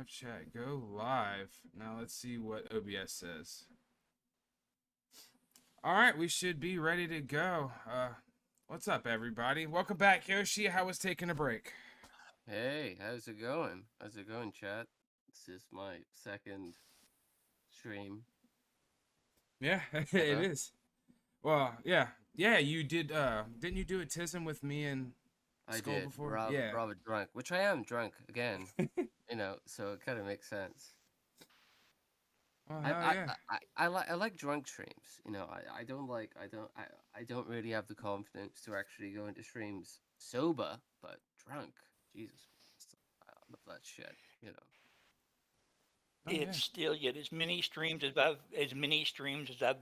Live chat, go live. Now let's see what OBS says. All right, we should be ready to go. What's up, everybody? Welcome back, Yoshi. How was taking a break? Hey, how's it going? How's it going, chat? This is my second stream Yeah, it ever. is. Well, yeah. You did. Didn't you do a tism with me and I Skull did, before? Yeah. rather drunk, which I am drunk again, so it kind of makes sense. Oh hell yeah. I like drunk streams. I don't really have the confidence to actually go into streams sober, but drunk, Jesus Christ, I love that shit. You know. Oh yeah. It's still yet as many streams as I've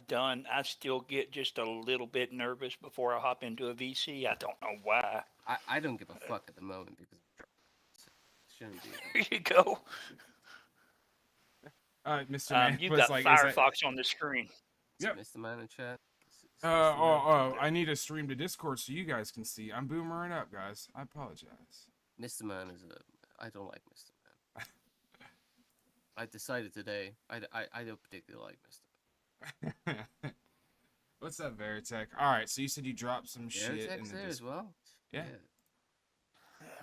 done, I still get just a little bit nervous before I hop into a VC. I don't know why. I don't give a fuck at the moment because I'm drunk. So it shouldn't be that. There you go. Mr. Man You've was got like, "Is that?" Firefox on the screen. Yep. Mr. Man in chat. I need to stream to Discord so you guys can see. I'm boomering up, guys. I apologize. Mr. Man is a. I don't like Mr. Man. I decided today. I don't particularly like Mr. Man. What's up, Veritech? All right, so you said you dropped some shit in Airtex the there as well. Yeah.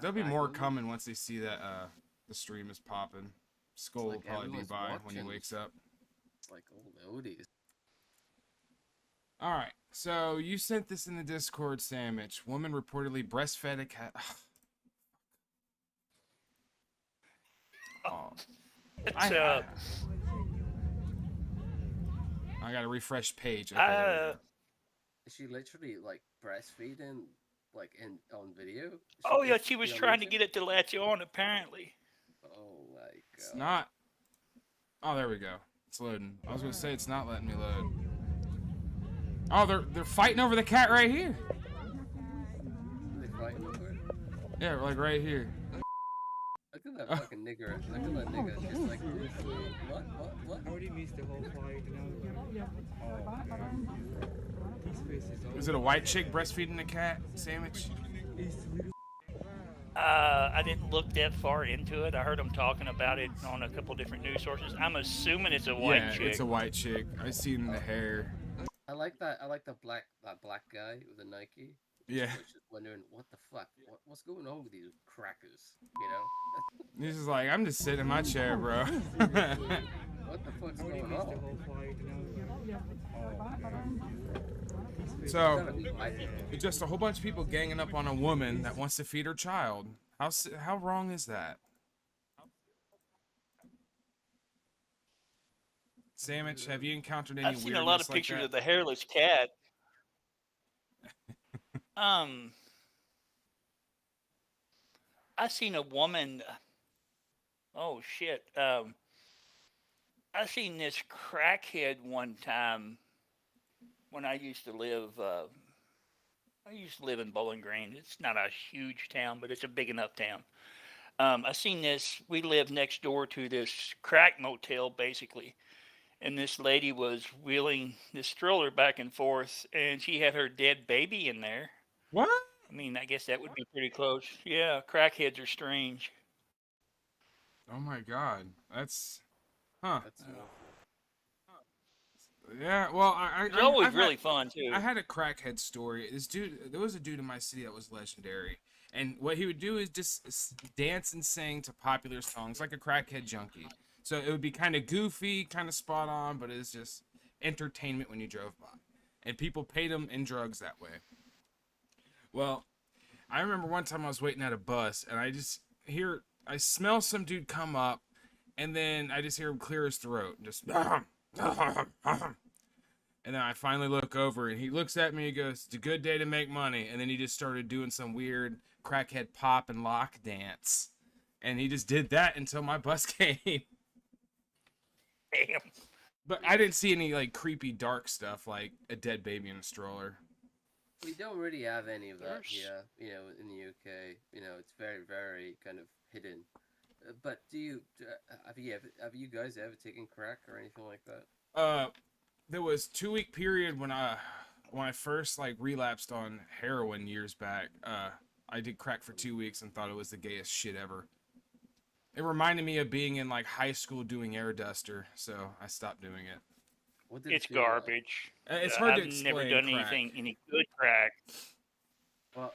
There'll be I more know. coming once they see that the stream is popping. Skull will like probably be everyone's by when he watching. wakes up. It's like old oldies. All right, so you sent this in the Discord, Sammiche. Woman reportedly breastfed a cat. Oh, It's, I gotta refresh page. Okay, there we go. Is she literally like breastfeeding, like in on video? Is oh yeah, just she was on trying to YouTube? get it to latch on. Apparently, Oh my It's god. not. Oh, there we go. It's loading. I was gonna say it's not letting me load. Oh, they're fighting over the cat right here. Are they fighting over it? Yeah, like right here. Look at that fucking nigger. Look at that nigger. Just like what? I already missed the whole fight now. Oh, okay. His face is all. Is it a white chick breastfeeding a cat, Sammiche? I didn't look that far into it. I heard them talking about it on a couple different news sources. I'm assuming it's a white Yeah, chick. it's a white chick. I seen the hair. I like that. I like that black guy with the Nike. Yeah. I was just wondering what the fuck. What's going on with these crackers? You know. He's just like, I'm just sitting in my chair, bro. What the fuck's I already going missed the on? whole fight now. Oh, okay. His face So, Gotta be white. it's just a whole bunch of people ganging up on a woman that wants to feed her child. How wrong is that? Sammiche, have you encountered any I've seen a lot weirdness of like pictures that? of the hairless cat. Um, I seen a woman. Oh shit. I seen this crackhead one time when I used to live. I used to live in Bowling Green. It's not a huge town, but it's a big enough town. I seen this. We lived next door to this crack motel, basically, and this lady was wheeling this stroller back and forth, and she had her dead baby in there. What? I mean, I guess that would be pretty close. Yeah, crackheads are strange. Oh my god. That's... Huh. That's Yeah, well, It's always I've really fun too. I had a crackhead story. There was a dude in my city that was legendary. And what he would do is just dance and sing to popular songs like a crackhead junkie. So it would be kind of goofy, kind of spot on, but it's just entertainment when you drove by. And people paid him in drugs that way. Well, I remember one time I was waiting at a bus and I smell some dude come up and then I just hear him clear his throat and just and then I finally look over and he looks at me and goes, "It's a good day to make money." And then he just started doing some weird crackhead pop and lock dance. And he just did that until my bus came. Damn. But I didn't see any like creepy dark stuff like a dead baby in a stroller. We don't really have any of that There's- here, in the UK. It's very, very kind of hidden. But have you guys ever taken crack or anything like that? There was 2 week period when I first like relapsed on heroin years back. I did crack for 2 weeks and thought it was the gayest shit ever. It reminded me of being in like high school doing air duster, so I stopped doing it. What did it It's feel like? garbage. It's hard to I've never explain done crack. anything any good crack. Well,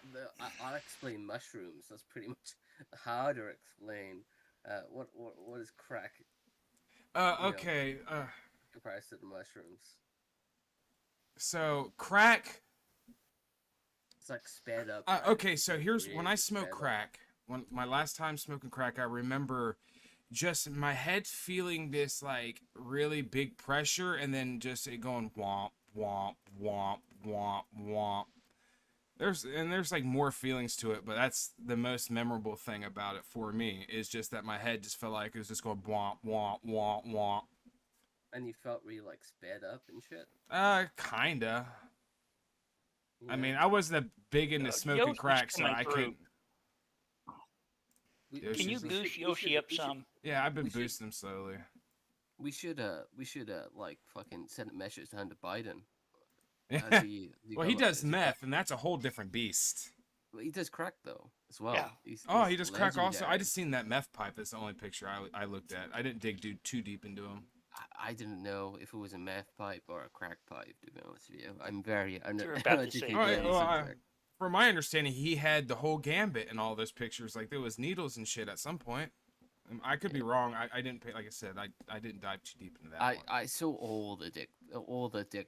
I'll explain mushrooms. That's pretty much harder to explain. What is crack? Okay. Compared to the mushrooms? So crack. It's like sped up. Okay, so here's when I Really smoke sped up. crack. When my last time smoking crack, I remember just my head feeling this like really big pressure, and then just it going womp womp womp womp womp. There's like more feelings to it, but that's the most memorable thing about it for me is just that my head just felt like it was just going womp womp womp womp. And you felt really like sped up and shit. Kinda. I Yeah. mean, I wasn't big into smoking Yoshi's crack, so coming I through. couldn't. Can you Yoshi's- boost Yoshi up some? Yeah, I've been we should- boosting him slowly. We should like fucking send a message to Hunter Biden. Yeah. Well, he does meth, and that's a whole different beast. He does crack though as well. Yeah. Oh, he does crack also. I legendary. just seen that meth pipe. That's the only picture I looked at. I didn't dig too deep into him. I didn't know if it was a meth pipe or a crack pipe. To be honest with you, I'm very You're about to say uneducated Alright, on that. the well, subject. From my understanding, he had the whole gambit in all those pictures. Like there was needles and shit at some point. I could be wrong. I didn't pay. Like I said, I didn't dive too deep into that I saw all the dick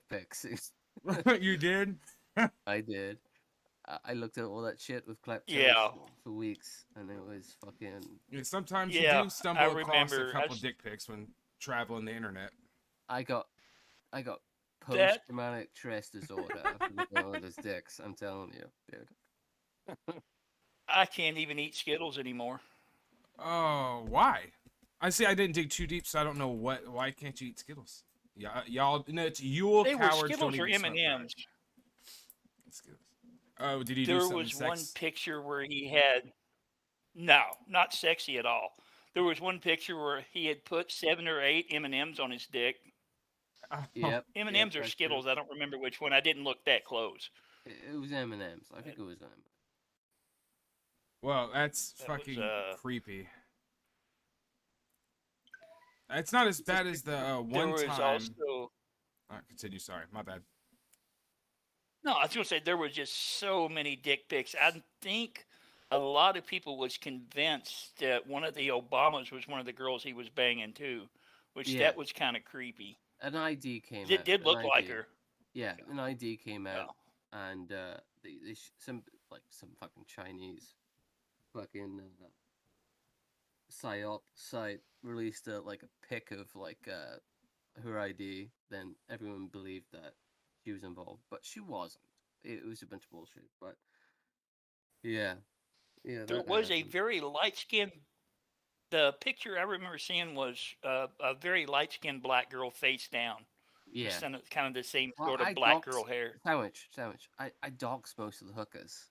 pics. one. You did? I did. I looked at all that shit with clap Yeah. for weeks, and it was fucking. Yeah, sometimes Yeah, you do stumble I across remember. a couple dick pics when traveling the internet. I got That- post-traumatic stress disorder after looking at all those dicks. I'm telling you, dude. I can't even eat Skittles anymore. Oh, why? I see. I didn't dig too deep, so I don't know what. Why can't you eat Skittles? Yeah, y'all. No, it's Yule They were cowards. Skittles don't or even smoke crack. M&Ms. Skittles. Oh, did he do There something was one sex? picture where he had no, not sexy at all. There was one picture where he had put 7 or 8 M&Ms on his dick. Oh, Yep. M&Ms yep, or that's Skittles, true. I don't remember which one. I didn't look that close. It was M&Ms. I think it was M. Well, that's That was, fucking creepy. It's not as bad as the There one was time. also Continue. Sorry, my bad. no, I was gonna say there was just so many dick pics. I think a lot of people was convinced that one of the Obamas was one of the girls he was banging too, which Yeah. that was kind of creepy. An ID came out. It did an look like ID. her. Yeah, an ID came Yeah. out, and some fucking Chinese fucking psyop site released a pic of her ID. Then everyone believed that she was involved, but she wasn't. It was a bunch of bullshit. But yeah, There that was a happened. very light skinned. The picture I remember seeing was a very light skinned black girl face down. Yeah. Kind of the same Well, sort of I black doxed- girl hair. Sandwich. I doxed most of the hookers.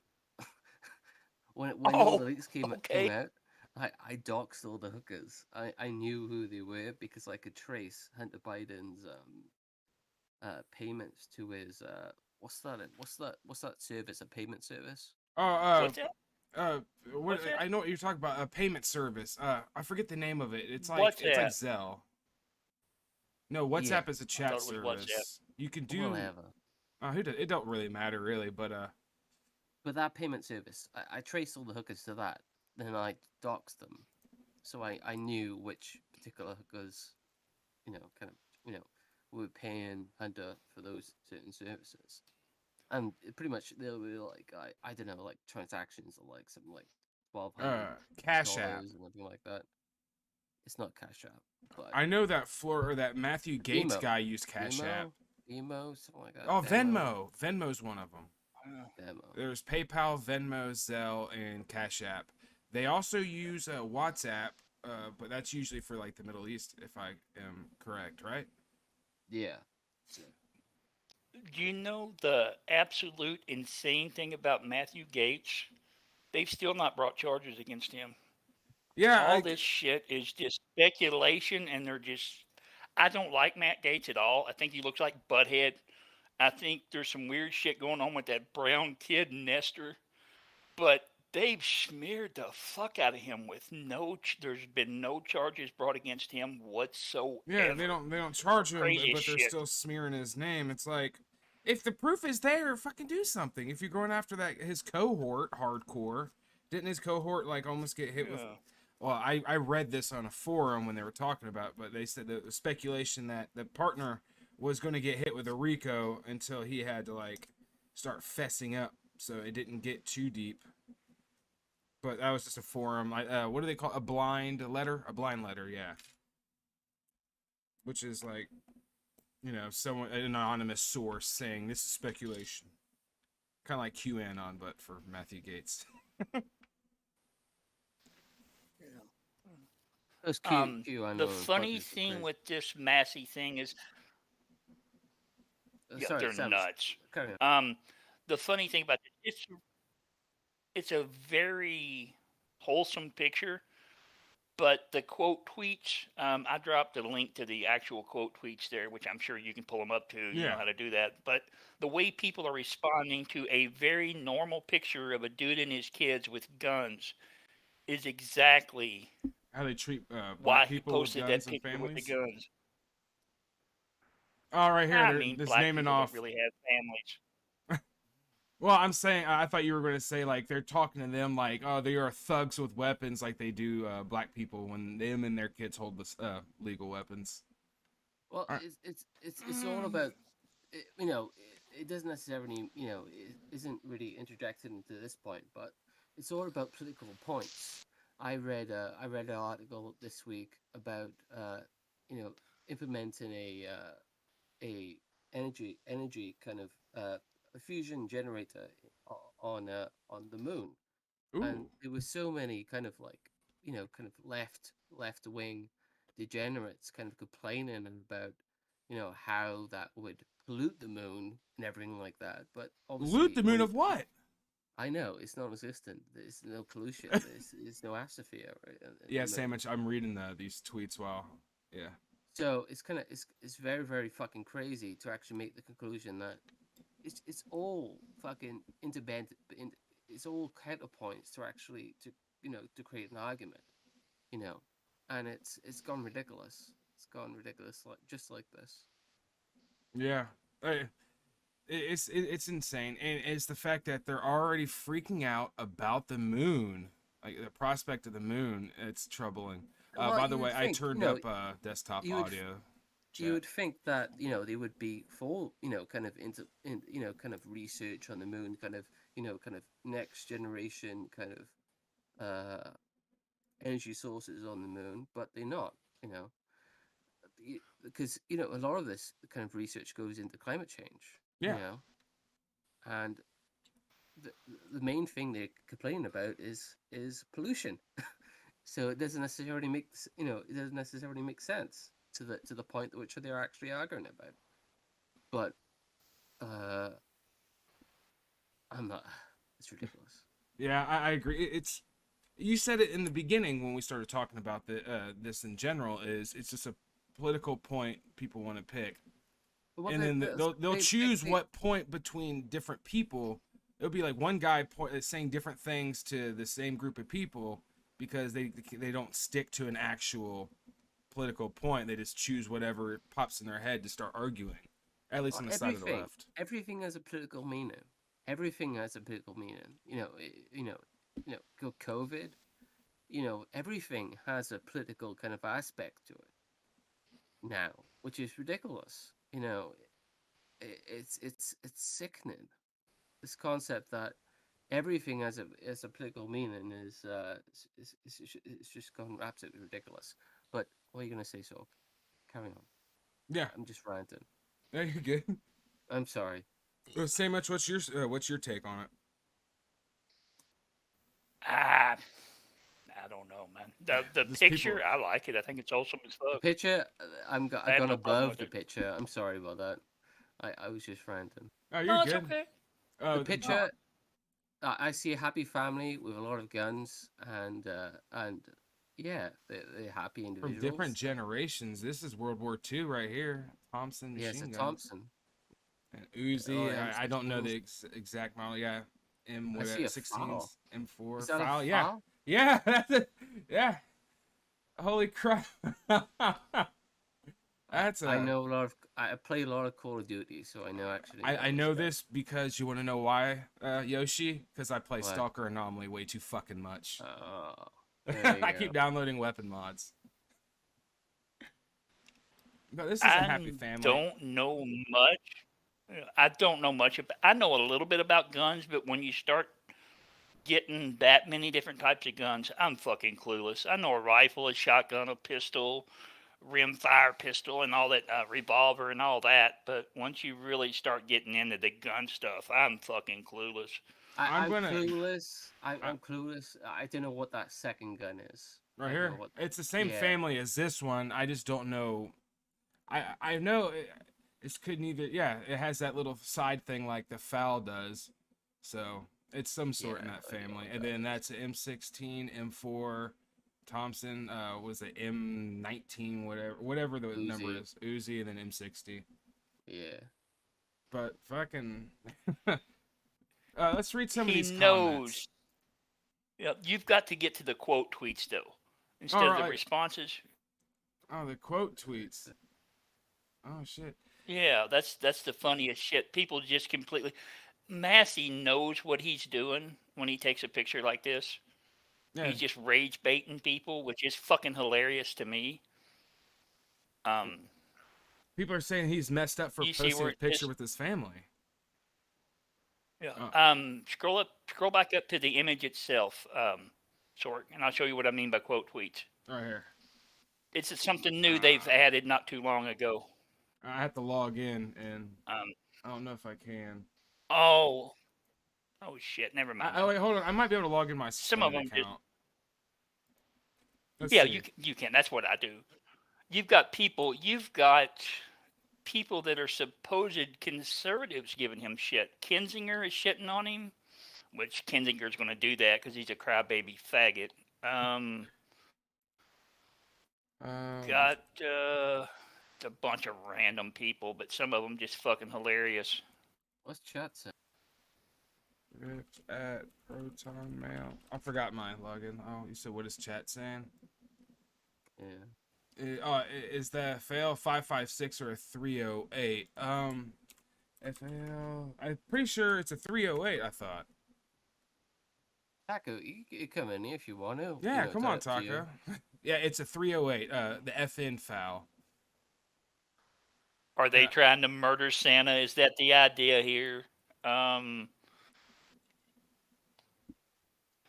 when all the leaks came okay. out, I doxed all the hookers. I knew who they were because I could trace Hunter Biden's payments to his what's that service? A payment service? Oh, What's that? what? What's that? I know what you're talking about. A payment service. I forget the name of it. It's like What's it's like that? Zelle. No, WhatsApp is a chat thought it was service. WhatsApp. You can do. Whatever. It don't really matter really, but But that payment service, I traced all the hookers to that. Then I doxed them, so I knew which particular hookers, were paying Hunter for those certain services, and pretty much they were like I don't know, like transactions of like something like $1,200 Cash App. or something like that. It's not Cash App, but I know that that Matthew Gates Venmo. guy used Cash App. Venmo, something like that. Oh, Venmo. Venmo's one of them. Venmo. There's PayPal, Venmo, Zelle, and Cash App. They also use WhatsApp, but that's usually for like the Middle East, if I am correct, right? Yeah. Do you know the absolute insane thing about Matthew Gates? They've still not brought charges against him. Yeah. All this shit is just speculation, and they're just. I don't like Matt Gates at all. I think he looks like Butthead. I think there's some weird shit going on with that brown kid, Nestor. But they've smeared the fuck out of him with there's been no charges brought against him whatsoever. Yeah, they don't charge him, Crazy as but they're shit. still smearing his name. It's like, if the proof is there, fucking do something. If you're going after that his cohort hardcore, didn't his cohort like almost get hit with? Yeah. Well, I read this on a forum when they were talking about it, but they said the speculation that the partner was going to get hit with a RICO until he had to like start fessing up, so it didn't get too deep. But that was just a forum. What do they call it? A blind letter? A blind letter, yeah. Which is like, you know, someone, an anonymous source saying this is speculation. Kind of like QAnon, but for Matthew Gates. Those The funny thing with this Massey thing is, yeah, sorry, they're Sam, nuts. carry on. The funny thing about it, it's a very wholesome picture, but the quote tweets, I dropped a link to the actual quote tweets there, which I'm sure you can pull them up too. You Yeah. know how to do that. But the way people are responding to a very normal picture of a dude and his kids with guns is exactly How they treat why black he people with posted that guns and picture with the families. guns. Oh, right here, I they're mean, just black naming people off. don't really have families. Well, I'm saying, I thought you were going to say, like, they're talking to them like, oh, they are thugs with weapons like they do black people when them and their kids hold legal weapons. Well, it's all about, you know, it doesn't necessarily, you know, it isn't really interjected into this point, but it's all about political points. I read an article this week about, you know, implementing a energy kind of a fusion generator on the moon. And Ooh. there were so many kind of like, you know, kind of left wing degenerates kind of complaining about, you know, how that would pollute the moon and everything like that. But obviously, Loot the moon of what? I know it's non-existent. There's no pollution. There's no atmosphere. Right? Yeah, Sammiche, I'm reading these tweets while, yeah. So it's kind of it's very very fucking crazy to actually make the conclusion that it's all fucking interdependent. It's all counterpoints to actually to you know to create an argument, you know, and it's gone ridiculous. It's gone ridiculous like just like this. Yeah. It's insane, and it's the fact that they're already freaking out about the moon, like the prospect of the moon. It's troubling. Well, By the you way, would I think, turned you know, up desktop you would audio. you would think that you know they would be full you know kind of you know kind of research on the moon, kind of you know kind of next generation kind of energy sources on the moon, but they're not. You know, because you know a lot of this kind of research goes into climate change. Yeah. You know, and the main thing they're complaining about is pollution. So it doesn't necessarily make you know it doesn't necessarily make sense to the point at which they're actually arguing about. But I'm not. It's ridiculous. Yeah, I agree. It's you said it in the beginning when we started talking about this in general. It's just a political point people want to pick, and then they'll choose what point between different people. It'll be like one guy saying different things to the same group of people because they don't stick to an actual political point. They just choose whatever pops in their head to start arguing. At least on the side of the left. Everything has a political meaning. Everything has a political meaning. You know, COVID. You know, everything has a political kind of aspect to it now, which is ridiculous. You know, it's sickening. This concept that everything has a political meaning is it's just gone absolutely ridiculous. But what are you gonna say, so? Carry on. Yeah, I'm just ranting. yeah, you're good. I'm sorry. Sammiche, what's your take on it? I don't know, man. The These picture, people- I like it. I think it's awesome as The fuck. picture, I've I have gone no problem above with the it. picture. I'm sorry about that. I was just ranting. Oh, you're No, it's good. okay. The picture, I see a happy family with a lot of guns, and yeah, they're happy from individuals. different generations. This is World War II right here. Thompson Yes, machine a guns. Thompson. And Uzi. Oh, I don't know the M16s. exact model. Yeah, M I see whatever a 16s, foul. M4 Is that foul. a Yeah, foul? yeah, that's it. Yeah. Holy crap. That's I a. know a lot of. I play a lot of Call of Duty, so I know actually I know know stuff. this because you want to know why, Yoshi? Because I play Why? Stalker Anomaly way too fucking much. Oh, there you I go. keep downloading weapon mods. But this is a happy I family. don't know much. I don't know much about. I know a little bit about guns, but when you start getting that many different types of guns, I'm fucking clueless. I know a rifle, a shotgun, a pistol, rimfire pistol, and all that, revolver, and all that. But once you really start getting into the gun stuff, I'm fucking clueless. I'm I'm gonna clueless. I'm, uh, I'm clueless. I don't know what that second gun is. right I don't know here. what. It's the same Yeah. family as this one. I just don't know. I know it could neither. Yeah, it has that little side thing like the FAL does. So it's some sort in Yeah, that I know family. what And that then is. that's an M16, M4. Thompson was it M19, whatever the number Uzi. is, Uzi, and then M60. Yeah. But fucking, let's read some of He these comments. knows. You've got to get to the quote tweets though, instead All of the right. responses. Oh, the quote tweets. Oh shit. Yeah, that's the funniest shit. People just completely. Massey knows what he's doing when he takes a picture like this. Yeah. He's just rage baiting people, which is fucking hilarious to me. Um, People are saying he's messed up for you see posting where a it picture just with his family. yeah. Oh, Scroll back up to the image itself, Sork, and I'll show you what I mean by quote tweets. right here. It's something new they've added not too long ago. I have to log in, and Um, I don't know if I can. oh, oh shit, never mind. Wait, hold on. I might be able to log in my Some of suspended them just account. Let's yeah, see. you can. That's what I do. You've got people. You've got people that are supposed conservatives giving him shit. Kinzinger is shitting on him, which Kinzinger's going to do that because he's a crybaby faggot. Got a bunch of random people, but some of them just fucking hilarious. What's chat say? Ripped at Proton Mail. I forgot my login. Oh, you said what is chat saying? Yeah. Is that fail 556 or a 308? FAL. I'm pretty sure it's a 308. I thought. Taco, you can come in here if you want to. Yeah, come on, it's up to you. Taco. Yeah, it's a 308. The FN foul. Are they trying to murder Santa? Is that the idea here?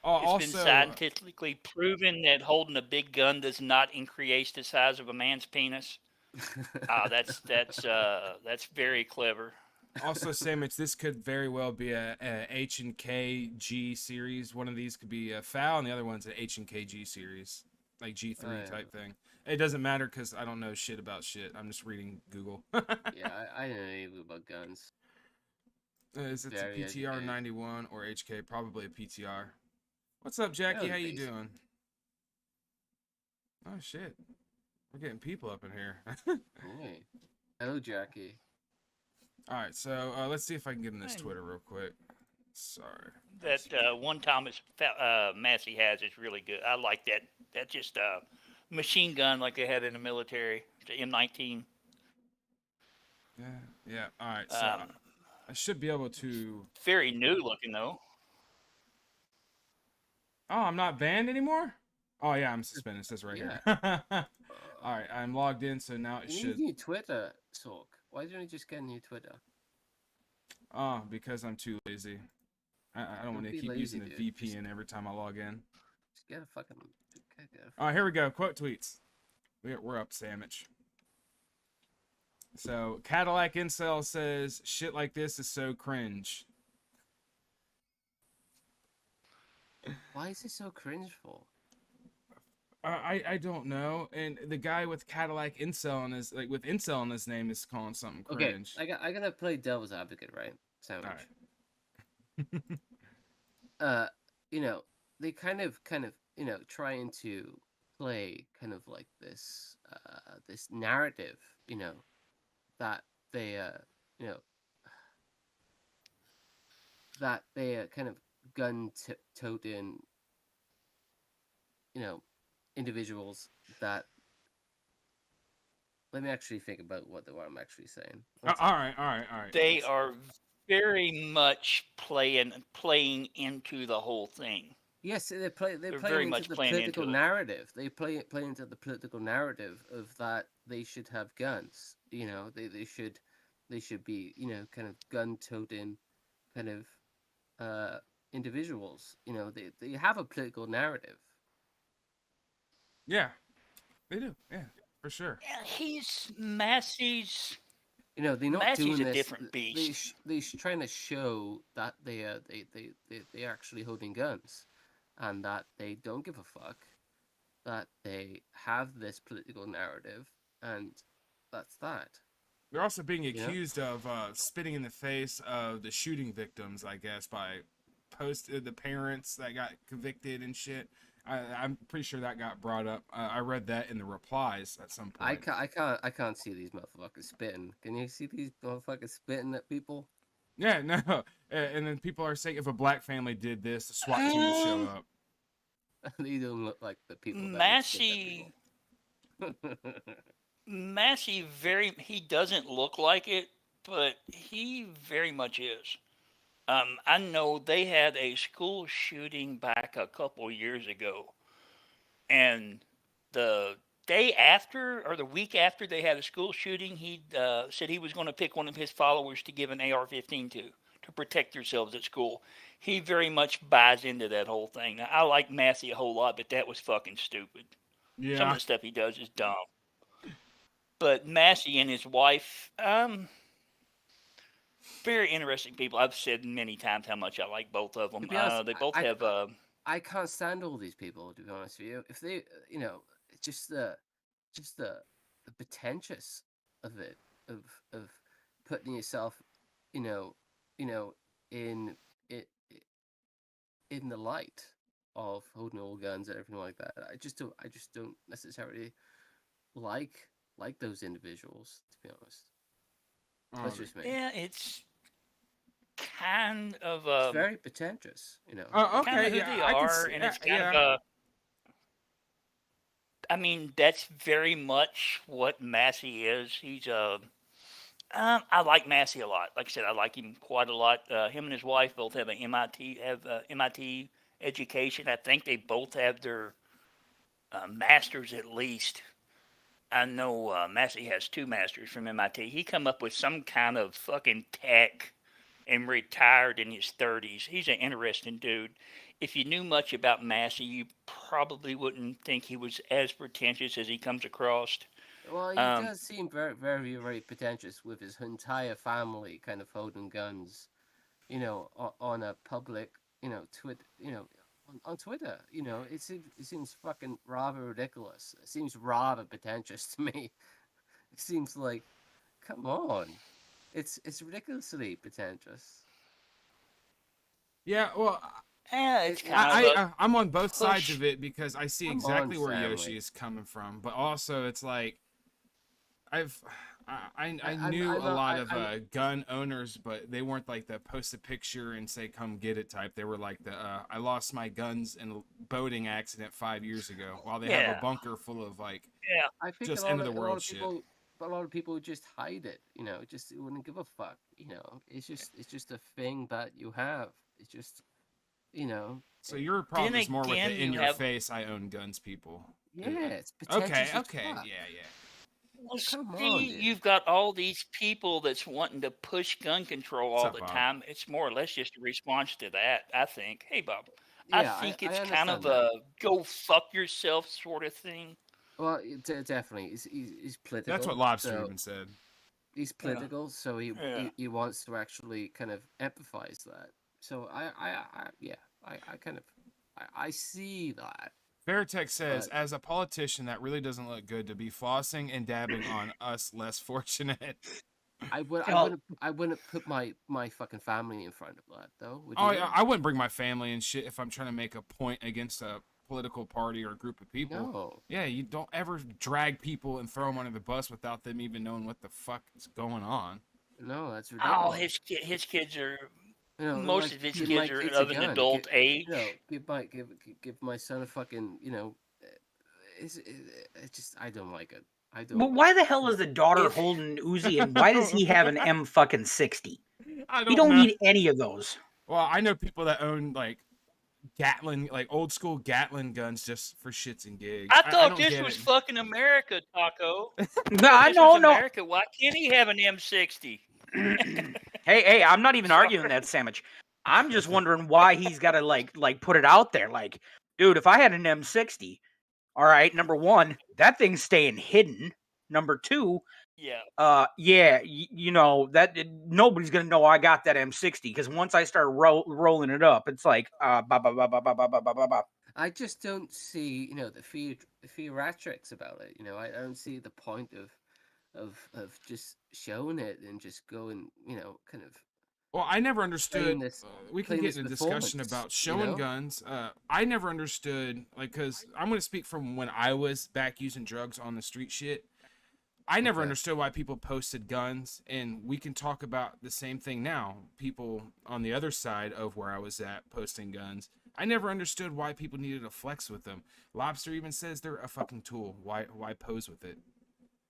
It's been scientifically proven that holding a big gun does not increase the size of a man's penis. That's very clever. Also, Sammiches, this could very well be a H and K G series. One of these could be a foul, and the other one's an H and K G series, like G3 type thing. It doesn't matter because I don't know shit about shit. I'm just reading Google. Yeah, I don't know anything about guns. Is it a Very PTR educated. 91 or HK? Probably a PTR. What's up, Jackie? Yeah, How you basic. doing? Oh shit, we're getting people up in here. Hey. Hello, Jackie. All right, so let's see if I can get in this Twitter real quick. Sorry. That one Thomas Massey has is really good. I like that. That's just a machine gun like they had in the military, the M19. Yeah. All right, so I should be able to. Very new looking though. Oh, I'm not banned anymore? Oh, yeah, I'm suspended. It says right here. All right, I'm logged in, so now it You should. need new Twitter, Sork. Why don't you just get a new Twitter? Oh, because I'm too lazy. I don't want to be keep lazy, using the dude. VPN every time I log in. Just get a fucking... All right, here we go. Quote tweets. We're up, Sammiche. So, Cadillac Incel says, shit like this is so cringe. Why is it so cringe for? I don't know. And the guy with Cadillac Incel on his with Incel on his name is calling something cringe. Okay, I gotta play devil's advocate, right? Sandwich. All right. They kind of, trying to play kind of like this, this narrative, that they, that they kind of toting, individuals that. Let me actually think about what I'm actually saying. One All second. right, all right, all right. They are very much playing into the whole thing. Yes, they're They're playing very into much the playing political into it. narrative. They play into the political narrative of that they should have guns. They should be, kind of gun toting kind of individuals. They have a political narrative. Yeah, they do. Yeah, for sure. Yeah, he's Massey's. They're not Massey's doing a this. different beast. They're trying to show that they're actually holding guns, and that they don't give a fuck. That they have this political narrative, and that's that. They're also being You know? accused of spitting in the face of the shooting victims, I guess, by the parents that got convicted and shit. I'm pretty sure that got brought up. I read that in the replies at some point. I can't see these motherfuckers spitting. Can you see these motherfuckers spitting at people? Yeah, no. And then people are saying if a black family did this, the SWAT team would show up. They don't look like the people that Massey, would spit at people. Massey he doesn't look like it, but he very much is. I know they had a school shooting back a couple years ago, and the day after or the week after they had a school shooting, he said he was going to pick one of his followers to give an AR-15 to protect yourselves at school. He very much buys into that whole thing. Now, I like Massey a whole lot, but that was fucking stupid. Yeah. Some of the stuff he does is dumb. But Massey and his wife, very interesting people. I've said many times how much I like both of them. To be honest, They both have. I can't stand all these people. To be honest with you, if they, just the pretentious of it, of putting yourself, in it in the light of holding all guns and everything like that. I just don't necessarily like those individuals. To be honest, that's just me. Yeah, it's kind of It's very pretentious, Oh, kind okay. of who Yeah, they I can are, see. and it's kind Yeah. of I mean, that's very much what Massey is. He's I like Massey a lot. Like I said, I like him quite a lot. Him and his wife both have an MIT education. I think they both have their masters at least. I know Massey has 2 masters from MIT. He come up with some kind of fucking tech and retired in his 30s. He's an interesting dude. If you knew much about Massey, you probably wouldn't think he was as pretentious as he comes across. Well, he does seem very, very, very pretentious with his entire family kind of holding guns, on a public, on Twitter. It seems fucking rather ridiculous. It seems rather pretentious to me. It seems like, come on, it's ridiculously pretentious. Yeah, well, Yeah, it's kind of I'm on both sides push. of it because I see Come exactly on, where Stanley. Yoshi is coming from, but also it's like I I'm knew a not- lot of I'm- gun owners, but they weren't like the post a picture and say come get it type. They were like the I lost my guns in a boating accident 5 years ago, while they have Yeah. a bunker full of like Yeah, I think just a lot end of the a lot world of shit. people, a lot of people just hide it. Just wouldn't give a fuck. It's just a thing that you have. It's just, So your problem is more with again, the in you your have- face I own guns people. yeah, it's pretentious. Okay, as okay, fuck. yeah. Well, Come on, see, dude. you've got all these people that's wanting to push gun control all What's up, the Bob? time. It's more or less just a response to that, I think. Hey, Bob. Yeah, I think I it's kind of understand a go fuck yourself sort of thing. Well, definitely, he's political. That's what Lobster so even said. he's political, so Yeah. he wants to actually kind of empathize that. So I kind of I see that. Veritech says, But- as a politician, that really doesn't look good to be flossing and dabbing on us less fortunate. I Well- wouldn't put my fucking family in front of that though. Would Oh, you? yeah, I wouldn't bring my family and shit if I'm trying to make a point against a political party or a group of people. No. Yeah, you don't ever drag people and throw them under the bus without them even knowing what the fuck is going on. No, that's ridiculous. Oh, his kids are You know, Most like of his give kids my are kids a of an gun. adult age. You know, give my son a fucking. You know, it's just I don't like it. I But don't. why the hell is the daughter If holding an Uzi, and why does he have an M60? I He don't don't know. need any of those. Well, I know people that own like Gatlin, like old school Gatlin guns, just for shits and gigs. I I thought don't this get was it. fucking America, Taco. I This was no. America. Why can't he have an M60? Hey, I'm not even Sorry. arguing that, Samich. I'm just wondering why he's got to like put it out there. Like, dude, if I had an M60, all right, number one, that thing's staying hidden. Number two, Yeah. yeah, you know that nobody's gonna know I got that M60 because once I start rolling it up, it's like ba ba ba ba ba ba ba ba ba ba. I just don't see, you know, the theatrics about it. You know, I don't see the point of just showing it and just going, you know, kind of Well, I never playing understood. this We can playing get this in a discussion performance. about You showing know? guns. I never understood, like, because I'm going to speak from when I was back using drugs on the street shit. I never Okay. understood why people posted guns, and we can talk about the same thing now. People on the other side of where I was at posting guns. I never understood why people needed to flex with them. Lobster even says they're a fucking tool. Why pose with it?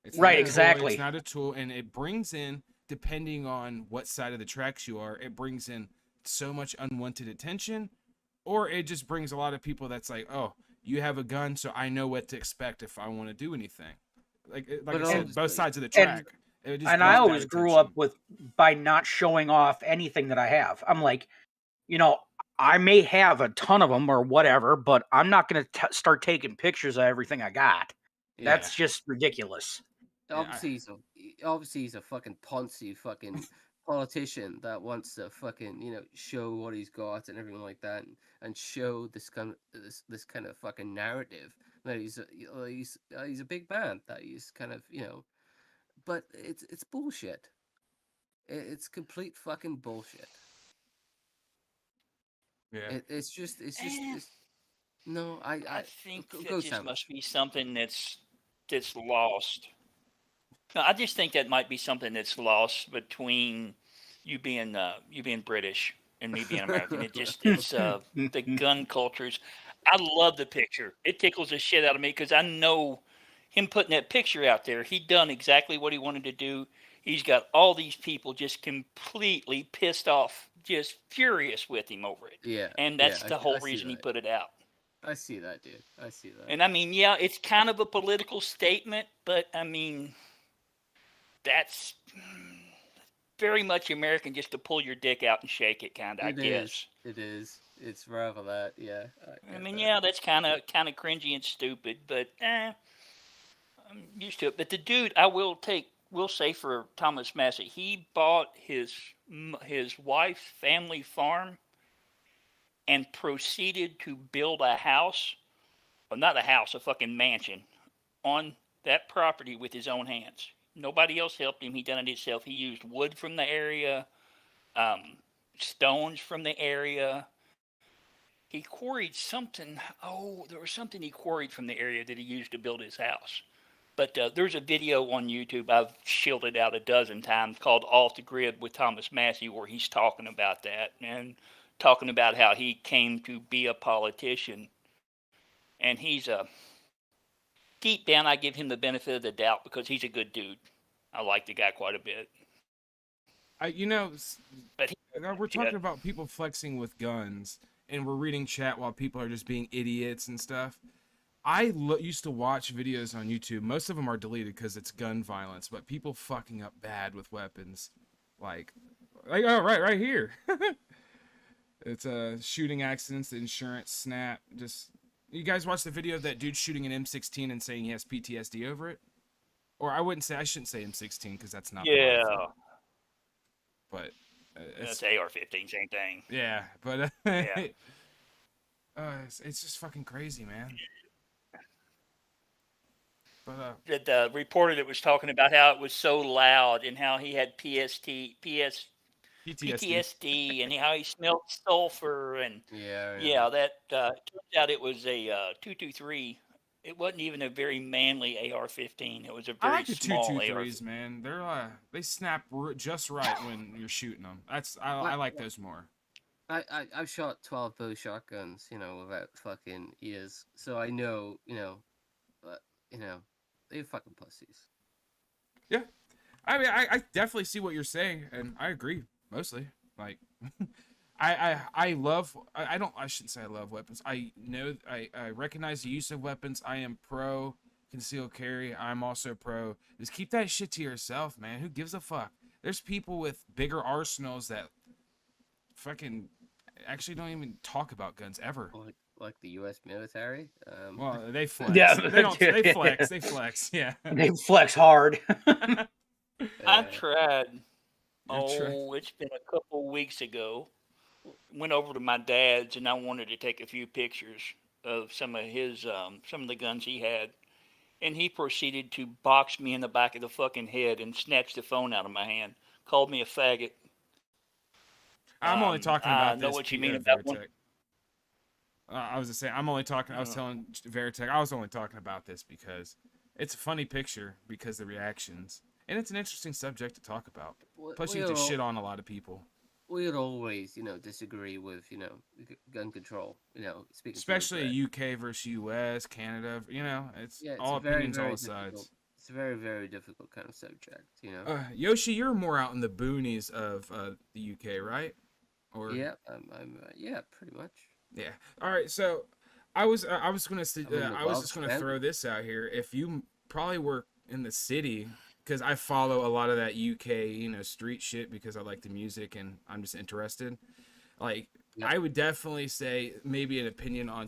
It's Right, not a tool, exactly. It's not a tool, and it brings in, depending on what side of the tracks you are, it brings in so much unwanted attention, or it just brings a lot of people that's like, oh, you have a gun, so I know what to expect if I want to do anything. Like But I said, both obviously- sides of the And- track. It just And I brings always that grew attention. up with by not showing off anything that I have. I'm like, you know, I may have a ton of them or whatever, but I'm not going to start taking pictures of everything I got. Yeah. That's just ridiculous. Yeah, Obviously he's a fucking poncy fucking politician that wants to fucking, you know, show what he's got and everything like that, and show this kind of fucking narrative that he's a big man, that he's kind of, you know, but it's bullshit. It's complete fucking bullshit. yeah. No, I think go, that go just Sandwich. must be something that's lost. No, I just think that might be something that's lost between you being British and me being American. It's the gun cultures. I love the picture. It tickles the shit out of me because I know him putting that picture out there. He done exactly what he wanted to do. He's got all these people just completely pissed off, just furious with him over it. Yeah, And that's yeah, the I whole see reason he that. put it out. I see that, dude. I see that. And I mean, yeah, it's kind of a political statement, but I mean, that's very much American, just to pull your dick out and shake it, kind of. I guess. It is. It's rather that. Yeah. I mean, yeah, that's kind of cringy and stupid, but I'm used to it. But the dude, will say for Thomas Massey, he bought his wife's family farm and proceeded to build a house, well, not a house, a fucking mansion, on that property with his own hands. Nobody else helped him. He done it himself. He used wood from the area, stones from the area. He quarried something. Oh, there was something he quarried from the area that he used to build his house. But there's a video on YouTube I've shielded out a dozen times called Off the Grid with Thomas Massey, where he's talking about that and talking about how he came to be a politician. And he's deep down, I give him the benefit of the doubt because he's a good dude. I like the guy quite a bit. But We're talking about people flexing with guns, and we're reading chat while people are just being idiots and stuff. I used to watch videos on YouTube. Most of them are deleted because it's gun violence, but people fucking up bad with weapons. Like oh, right here. It's shooting accidents, the insurance snap. Just, you guys watch the video of that dude shooting an M16 and saying he has PTSD over it? Or I shouldn't say M16 because that's not yeah, but it's AR-15, same thing. yeah, but Yeah. it's just fucking crazy, man. But The reporter that was talking about how it was so loud and how he had PTSD and how he smelled sulfur and that turns out it was a 223. It wasn't even a very manly AR-15. It was a I very like the small 223s, AR. man. They're they snap just right when you're shooting them. I like those more. I've shot 12 bow shotguns, without fucking ears, so I know, but they're fucking pussies. Yeah, I mean, I definitely see what you're saying, and I agree mostly. Like, I love. I don't. I shouldn't say I love weapons. I know. I recognize the use of weapons. I am pro concealed carry. I'm also pro. Just keep that shit to yourself, man. Who gives a fuck? There's people with bigger arsenals that fucking actually don't even talk about guns ever. Like the U.S. military. Well, they flex. Yeah, They don't. They flex. They flex. Yeah. They flex hard. I uh, tried. You're trying. Oh, it's been a couple weeks ago. Went over to my dad's and I wanted to take a few pictures of some of the guns he had, and he proceeded to box me in the back of the fucking head and snatch the phone out of my hand. Called me a faggot. I'm only talking I about know this. what you mean about one. Veritech. I was just saying. I'm only talking. I was telling Veritech. I was only talking about this because it's a funny picture because the reactions, and it's an interesting subject to talk about. Plus, you get to shit on a lot of people. We would always, disagree with, gun control. Speaking Especially UK versus US, Canada. It's yeah, it's all a very, opinions, very all difficult. sides. It's a very, very difficult kind of subject. Yoshi, you're more out in the boonies of the UK, right? Or Yeah, yeah, pretty much. yeah. All right. So I was gonna I'm in the I was just gonna Welsh throw this out here. If you probably work in the city, because I follow a lot of that UK street shit because I like the music and I'm just interested. Like Yep. I would definitely say maybe an opinion on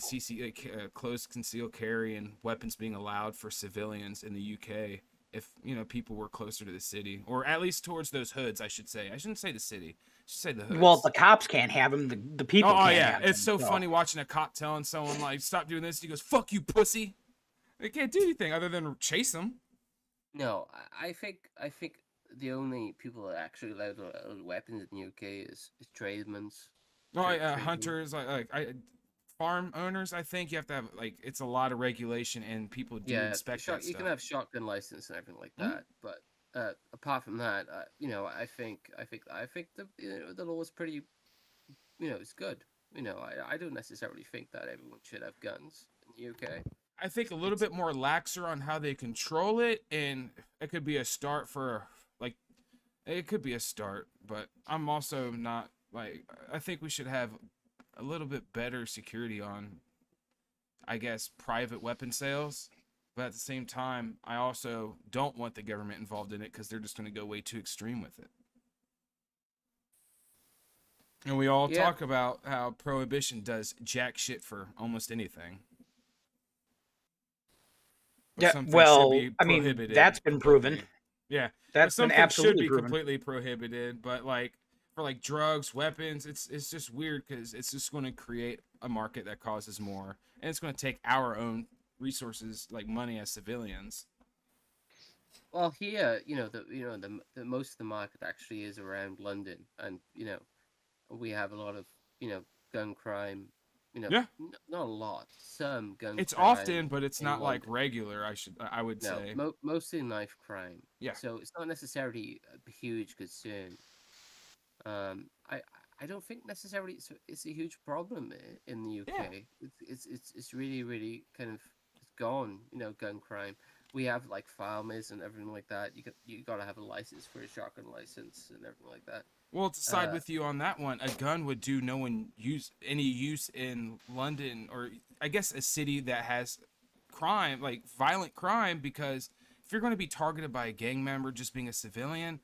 closed concealed carry and weapons being allowed for civilians in the UK. If people were closer to the city, or at least towards those hoods, I should say. I shouldn't say the city. I should say the hoods. Well, the cops can't have them. The people Oh can't yeah, have it's them, so funny watching a cop telling someone like, "Stop doing this." He goes, "Fuck you, pussy." They can't do anything other than chase them. No, I think the only people that actually allowed weapons in the UK is tradesmen. Oh yeah, hunters, farm owners. I think you have to have it's a lot of regulation and people do inspect that you stuff. can have shotgun license and everything like that, but apart from that, I think the law is pretty, it's good. I don't necessarily think that everyone should have guns in the UK. I think a little bit more laxer on how they control it, and it could be a start for it could be a start. But I'm also not I think we should have a little bit better security on, I guess, private weapon sales. But at the same time, I also don't want the government involved in it because they're just going to go way too extreme with it. And we all talk about how prohibition does jack shit for almost anything. Yeah, well, I mean, that's been proven. Yeah, that's been absolutely should be proven. completely prohibited, but for drugs, weapons, it's just weird because it's just going to create a market that causes more, and it's going to take our own resources like money as civilians. Well, here, the most of the market actually is around London, and we have a lot of gun crime. Not a lot. Some gun. It's crime often, but it's not London. regular. I would say. Mostly knife crime. Yeah. So it's not necessarily a huge concern. I don't think necessarily it's a huge problem in the UK. Yeah. It's really, really kind of gone. Gun crime. We have farmers and everything like that. You gotta have a license for a shotgun license and everything like that. Well, to side with you on that one, a gun would do no one any use in London, or I guess a city that has crime, violent crime, because if you're going to be targeted by a gang member just being a civilian,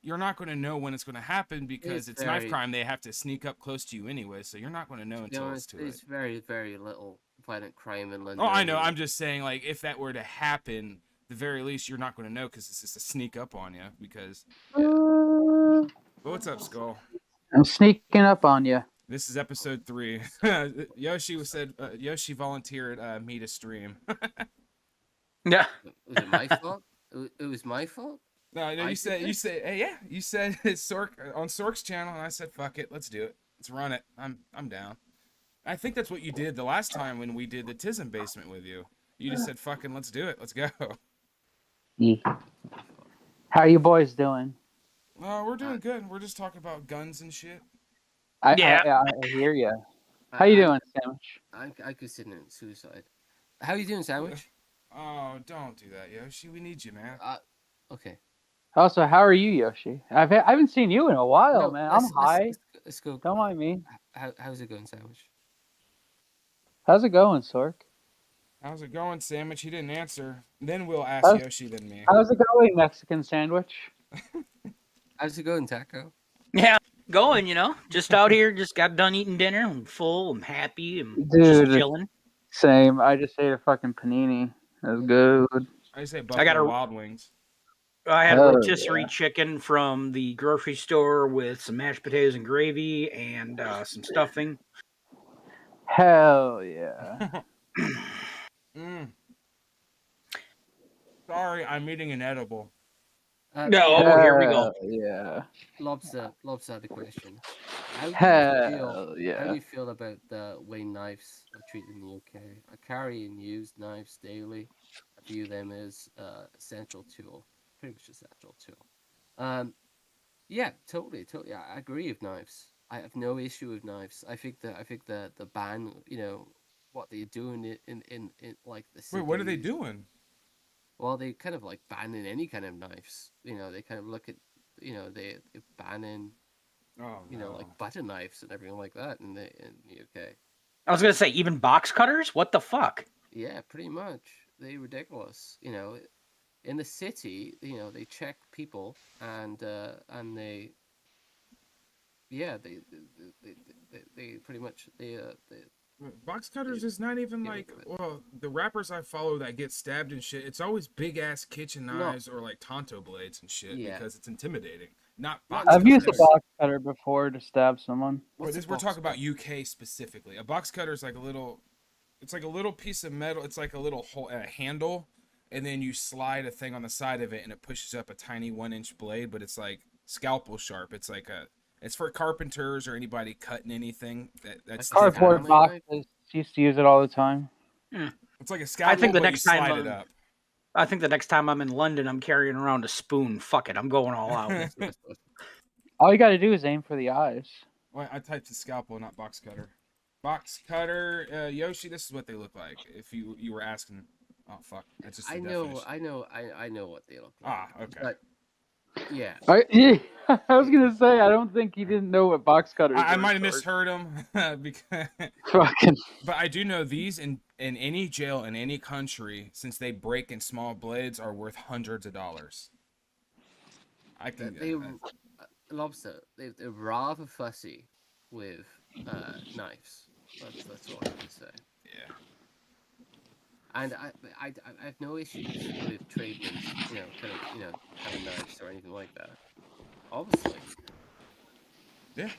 you're not going to know when it's going to happen because it's knife crime. They have to sneak up close to you anyway, so you're not going to know until it's too late. There's very, very little violent crime in London. Oh, I know. I'm just saying, if that were to happen, the very least, you're not going to know because it's just a sneak up on you. Because. What's up, Skull? I'm sneaking up on you. This is episode 3. Yoshi Yoshi volunteered me to stream. Yeah. Was it my fault? It was my fault. No, you said hey, yeah, you said it's Sork on Sork's channel, and I said fuck it, let's do it, let's run it. I'm down. I think that's what you did the last time when we did the Tism basement with you. You just said fucking let's do it, let's go. How you boys doing? We're doing good. We're just talking about guns and shit. I hear you. How you doing, Sandwich? I consider suicide. How you doing, Sandwich? Oh, don't do that, Yoshi. We need you, man. Okay. Also, how are you, Yoshi? I haven't seen you in a while, No, man. I'm high. let's go. Don't mind me. How's it going, Sandwich? How's it going, Sork? How's it going, Sandwich? He didn't answer. Then we'll ask How's- Yoshi, then me. How's it going, Mexican Sandwich? How's it going, Taco? Yeah, going, just out here, just got done eating dinner. I'm full, I'm happy, I'm just Dude, chilling. same. I just ate a fucking panini. That's good. I say got Buffalo a- Wild Wings. I had a Hell rotisserie yeah. chicken from the grocery store with some mashed potatoes and gravy and some stuffing. Hell yeah. Mm. Sorry, I'm eating an edible. No, here we go. Hell yeah. Lobster had a question. How Hell do yeah. you feel about the way knives are treated in the UK? I carry and use knives daily. I view them as essential tool, pretty much essential tool. Yeah, totally. I agree with knives. I have no issue with knives. I think the ban, what they're doing in like the Wait, what are they cities. doing? Well, they kind of like banning any kind of knives. They kind of look at, they're banning, Oh, no. like butter knives and everything like that in the UK. I was gonna say, even box cutters? What the fuck? Yeah, pretty much. They're ridiculous. In the city, they check people and they, yeah, they pretty much they Box cutters is not even Yeah, like, but- well, the rappers I follow that get stabbed and shit, it's always big ass kitchen No. knives or like Tonto blades and shit Yeah. because it's intimidating. Not Not box I've used a cutters. box cutter before to stab someone. Wait, What's a we're box talking about cutter? UK specifically. A box cutter is like a little, it's like a little piece of metal. It's like a little handle, and then you slide a thing on the side of it, and it pushes up a tiny 1-inch blade. But it's like scalpel sharp. It's like it's for carpenters or anybody cutting anything. That's Like a Cardboard family knife? boxes. Used to use it all the time. It's like a scalpel, think the but next you time, slide it up. I think the next time I'm in London, I'm carrying around a spoon. Fuck it, I'm going all out. All you gotta do is aim for the eyes. Well, I typed the scalpel, not box cutter. Box cutter, Yoshi. This is what they look like. If you were asking, oh fuck, that's just the I know definition. what they look like. Ah, okay. But yeah, Yeah, I was gonna say I don't think he didn't know what box cutters. I were, might have Sork. misheard him because, Fucking. but I do know these in any jail in any country, since they break in small blades, are worth hundreds of dollars. I can. they lobster. They're rather fussy with knives. That's all I can say. Yeah. And I have no issues with tradesmen, having knives or anything like that. Obviously. Yeah.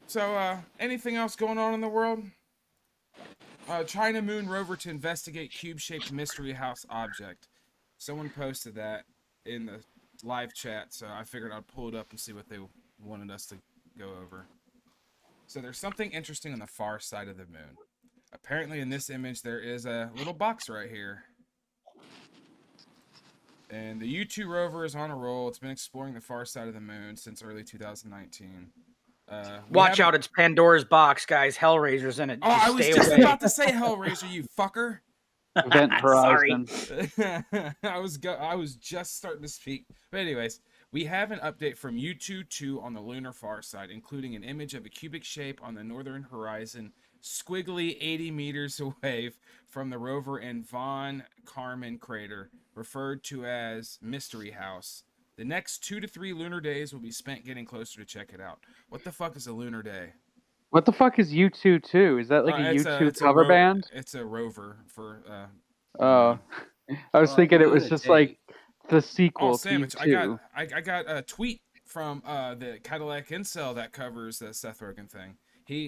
So, anything else going on in the world? China Moon rover to investigate cube-shaped mystery house object. Someone posted that in the live chat, so I figured I'd pull it up and see what they wanted us to go over. So there's something interesting on the far side of the moon. Apparently in this image there is a little box right here. And the U2 rover is on a roll. It's been exploring the far side of the moon since early 2019. Watch out, it's Pandora's box, guys. Hellraiser's in it. Oh, Just I was stay just away. about to say Hellraiser, you fucker. Event Sorry. Horizon. I was just starting to speak. But anyways, we have an update from U2 on the lunar far side, including an image of a cubic shape on the northern horizon, squiggly 80 meters away from the rover in Von Karman crater, referred to as Mystery House. The next 2 to 3 lunar days will be spent getting closer to check it out. What the fuck is a lunar day? What the fuck is U2 too? Is that like a U2 cover band? It's a rover for Oh, I was thinking it was just like the sequel to Sammiches. U2. I got a tweet from the Cadillac Incel that covers the Seth Rogen thing.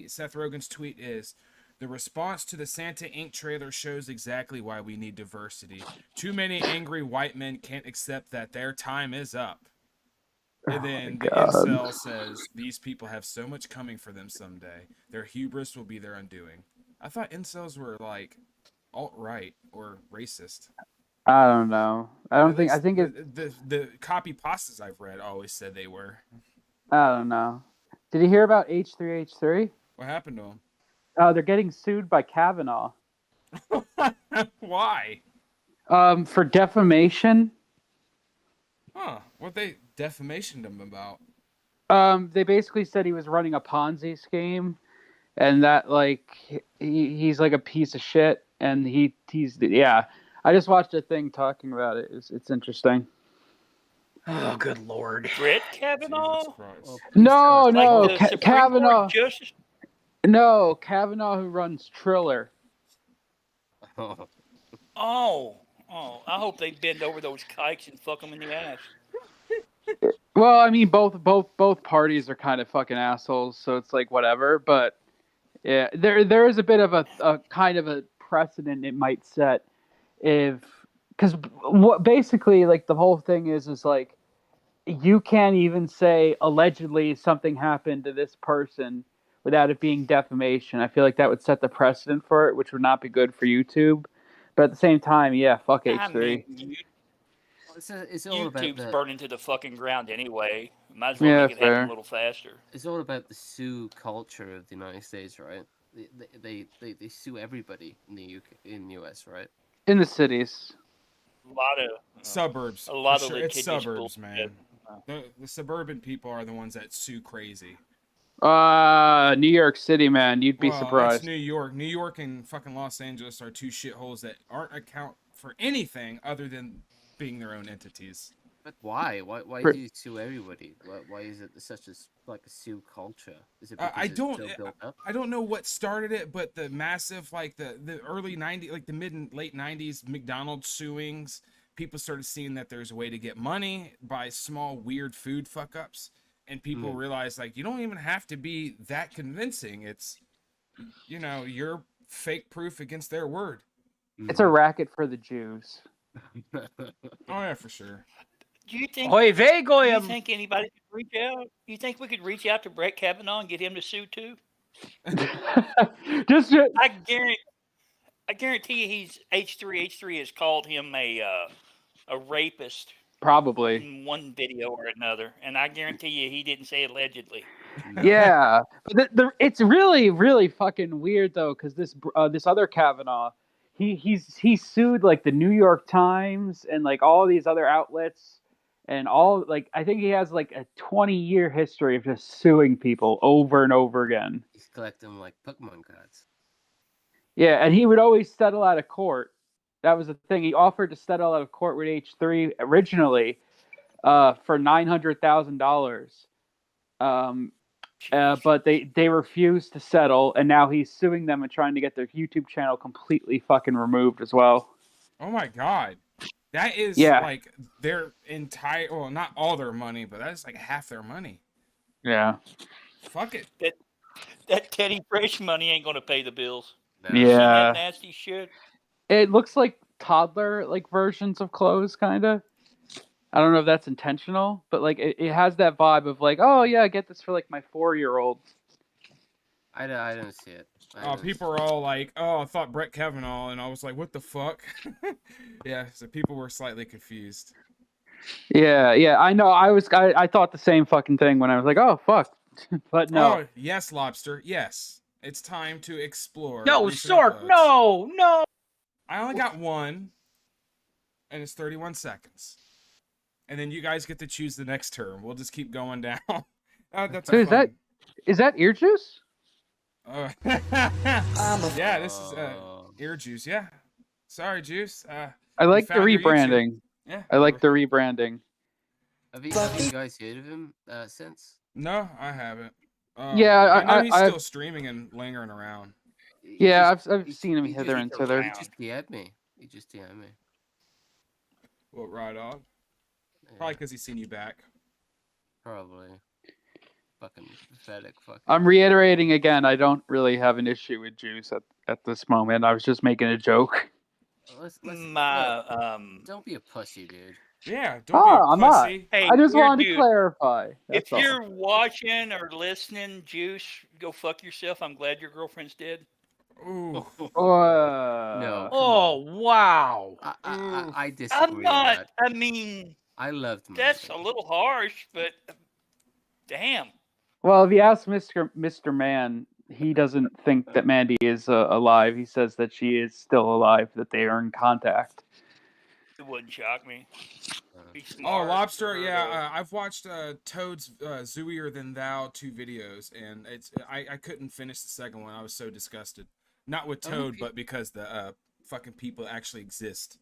Seth Rogen's tweet is, the response to the Santa Inc. trailer shows exactly why we need diversity. Too many angry white men can't accept that their time is up. And then the incel says, these people have so much coming for them someday. Their hubris will be their undoing. I thought incels were like alt-right or racist. I don't know. I think the copy pastas I've read always said they were. I don't know. Did you hear about H3H3? What happened to They're getting sued by Kavanaugh. him? Why? For defamation. Huh? What they defamationed him about? They basically said he was running a Ponzi scheme, and that like he's like a piece of shit, and he's yeah. I just watched a thing talking about it. It's interesting. Oh, good lord. Brett Jesus Kavanaugh, Christ. No, like no, the Supreme Kavanaugh. Court Justice. No, Kavanaugh who runs Triller. Oh, I hope they bend over those kikes and fuck them in the ass. Well, I mean, both parties are kind of fucking assholes, so it's like whatever. But yeah, there is a bit of a kind of a precedent it might set if because what basically like the whole thing is like you can't even say allegedly something happened to this person without it being defamation. I feel like that would set the precedent for it, which would not be good for YouTube. But at the same time, yeah, fuck I H3. mean, It's all about YouTube's the burning to the fucking ground anyway. Might as well Yeah, make it happen fair. a little faster. it's all about the sue culture of the United States, right? They sue everybody in the UK in US, right? In the cities. A lot of Suburbs. a lot for of sure. It's litigious suburbs, bullshit. man. The suburban people are the ones that sue crazy. New York City, man, you'd be Well, surprised. that's New York. New York and fucking Los Angeles are two shitholes that aren't account for anything other than being their own entities. But why? Why For- do you sue everybody? Why is it such a like a sue culture? Is it I because it's don't- so built up? I don't know what started it, but the massive, like the early 90s, like the mid and late 90s McDonald's suings, people started seeing that there's a way to get money by small, weird food fuck ups. And people realized, like, you don't even have to be that convincing. It's, you're fake proof against their word. It's a racket for the Jews. Oh, yeah, for sure. Do you think? Oy vey, Do you goyim. think anybody could reach out? You think we could reach out to Brett Kavanaugh and get him to sue too? just I guarantee you, he's H3. H3 has called him a rapist probably. in one video or another, and I guarantee you, he didn't say allegedly. Yeah, but it's really really fucking weird though, because this other Kavanaugh, he sued like the New York Times and like all these other outlets, and all like I think he has like a 20-year history of just suing people over and over again. He's collecting like Pokemon cards. Yeah, and he would always settle out of court. That was the thing. He offered to settle out of court with H3 originally for $900,000. But they refused to settle, and now he's suing them and trying to get their YouTube channel completely fucking removed as well. Oh my god. That is like their entire, well, not all their money, but that's like half their money. Yeah. Fuck it. That Teddy Fresh money ain't gonna pay the bills. No. You seen that Yeah. nasty shit? It looks like toddler like versions of clothes, kind of. I don't know if that's intentional, but like it has that vibe of like, oh yeah, get this for like my 4-year-old. I don't see it. People are all like, oh, I thought Brett Kavanaugh, and I was like, what the fuck? Yeah, so people were slightly confused. Yeah, I know. I thought the same fucking thing when I was like, oh fuck, but no. Oh, yes, Lobster, yes. It's time to explore. No, recent Sork, uploads. no. I only got one, and it's 31 seconds. And then you guys get to choose the next term. We'll just keep going down. That's So fun. is that ear juice? Yeah, this is ear juice. Yeah, sorry, juice. I like the found your YouTube. rebranding. Yeah, I like the rebranding. Have you guys heard of him since? No, I haven't. Yeah, I know he's I've- still streaming and lingering around. Yeah, I've I've seen him hither and thither. He just DM'd me. What, Raw Dog? Yeah, Probably because he's seen you back. probably. Fucking pathetic. Fucking. I'm reiterating again. I don't really have an issue with juice at this moment. I was just making a joke. Let's don't be a pussy, dude. Yeah, don't be a I'm not. pussy. Hey, I just weird wanted to dude, clarify. If That's all. you're watching or listening, Juice, go fuck yourself. I'm glad your girlfriend's dead. Ooh. No. Oh, wow. I disagree. I'm with not. that. I mean, I loved my that's a baby. little harsh, but damn. Well, if you ask Mr. Man, he doesn't think that Mandy is alive. He says that she is still alive, that they are in contact. It wouldn't shock me. Be Oh, smart. Lobster. Yeah, I've watched Toad's Zooier Than Thou 2 videos, and I couldn't finish the second one. I was so disgusted. Not with How many Toad, peop- but because the fucking people actually exist.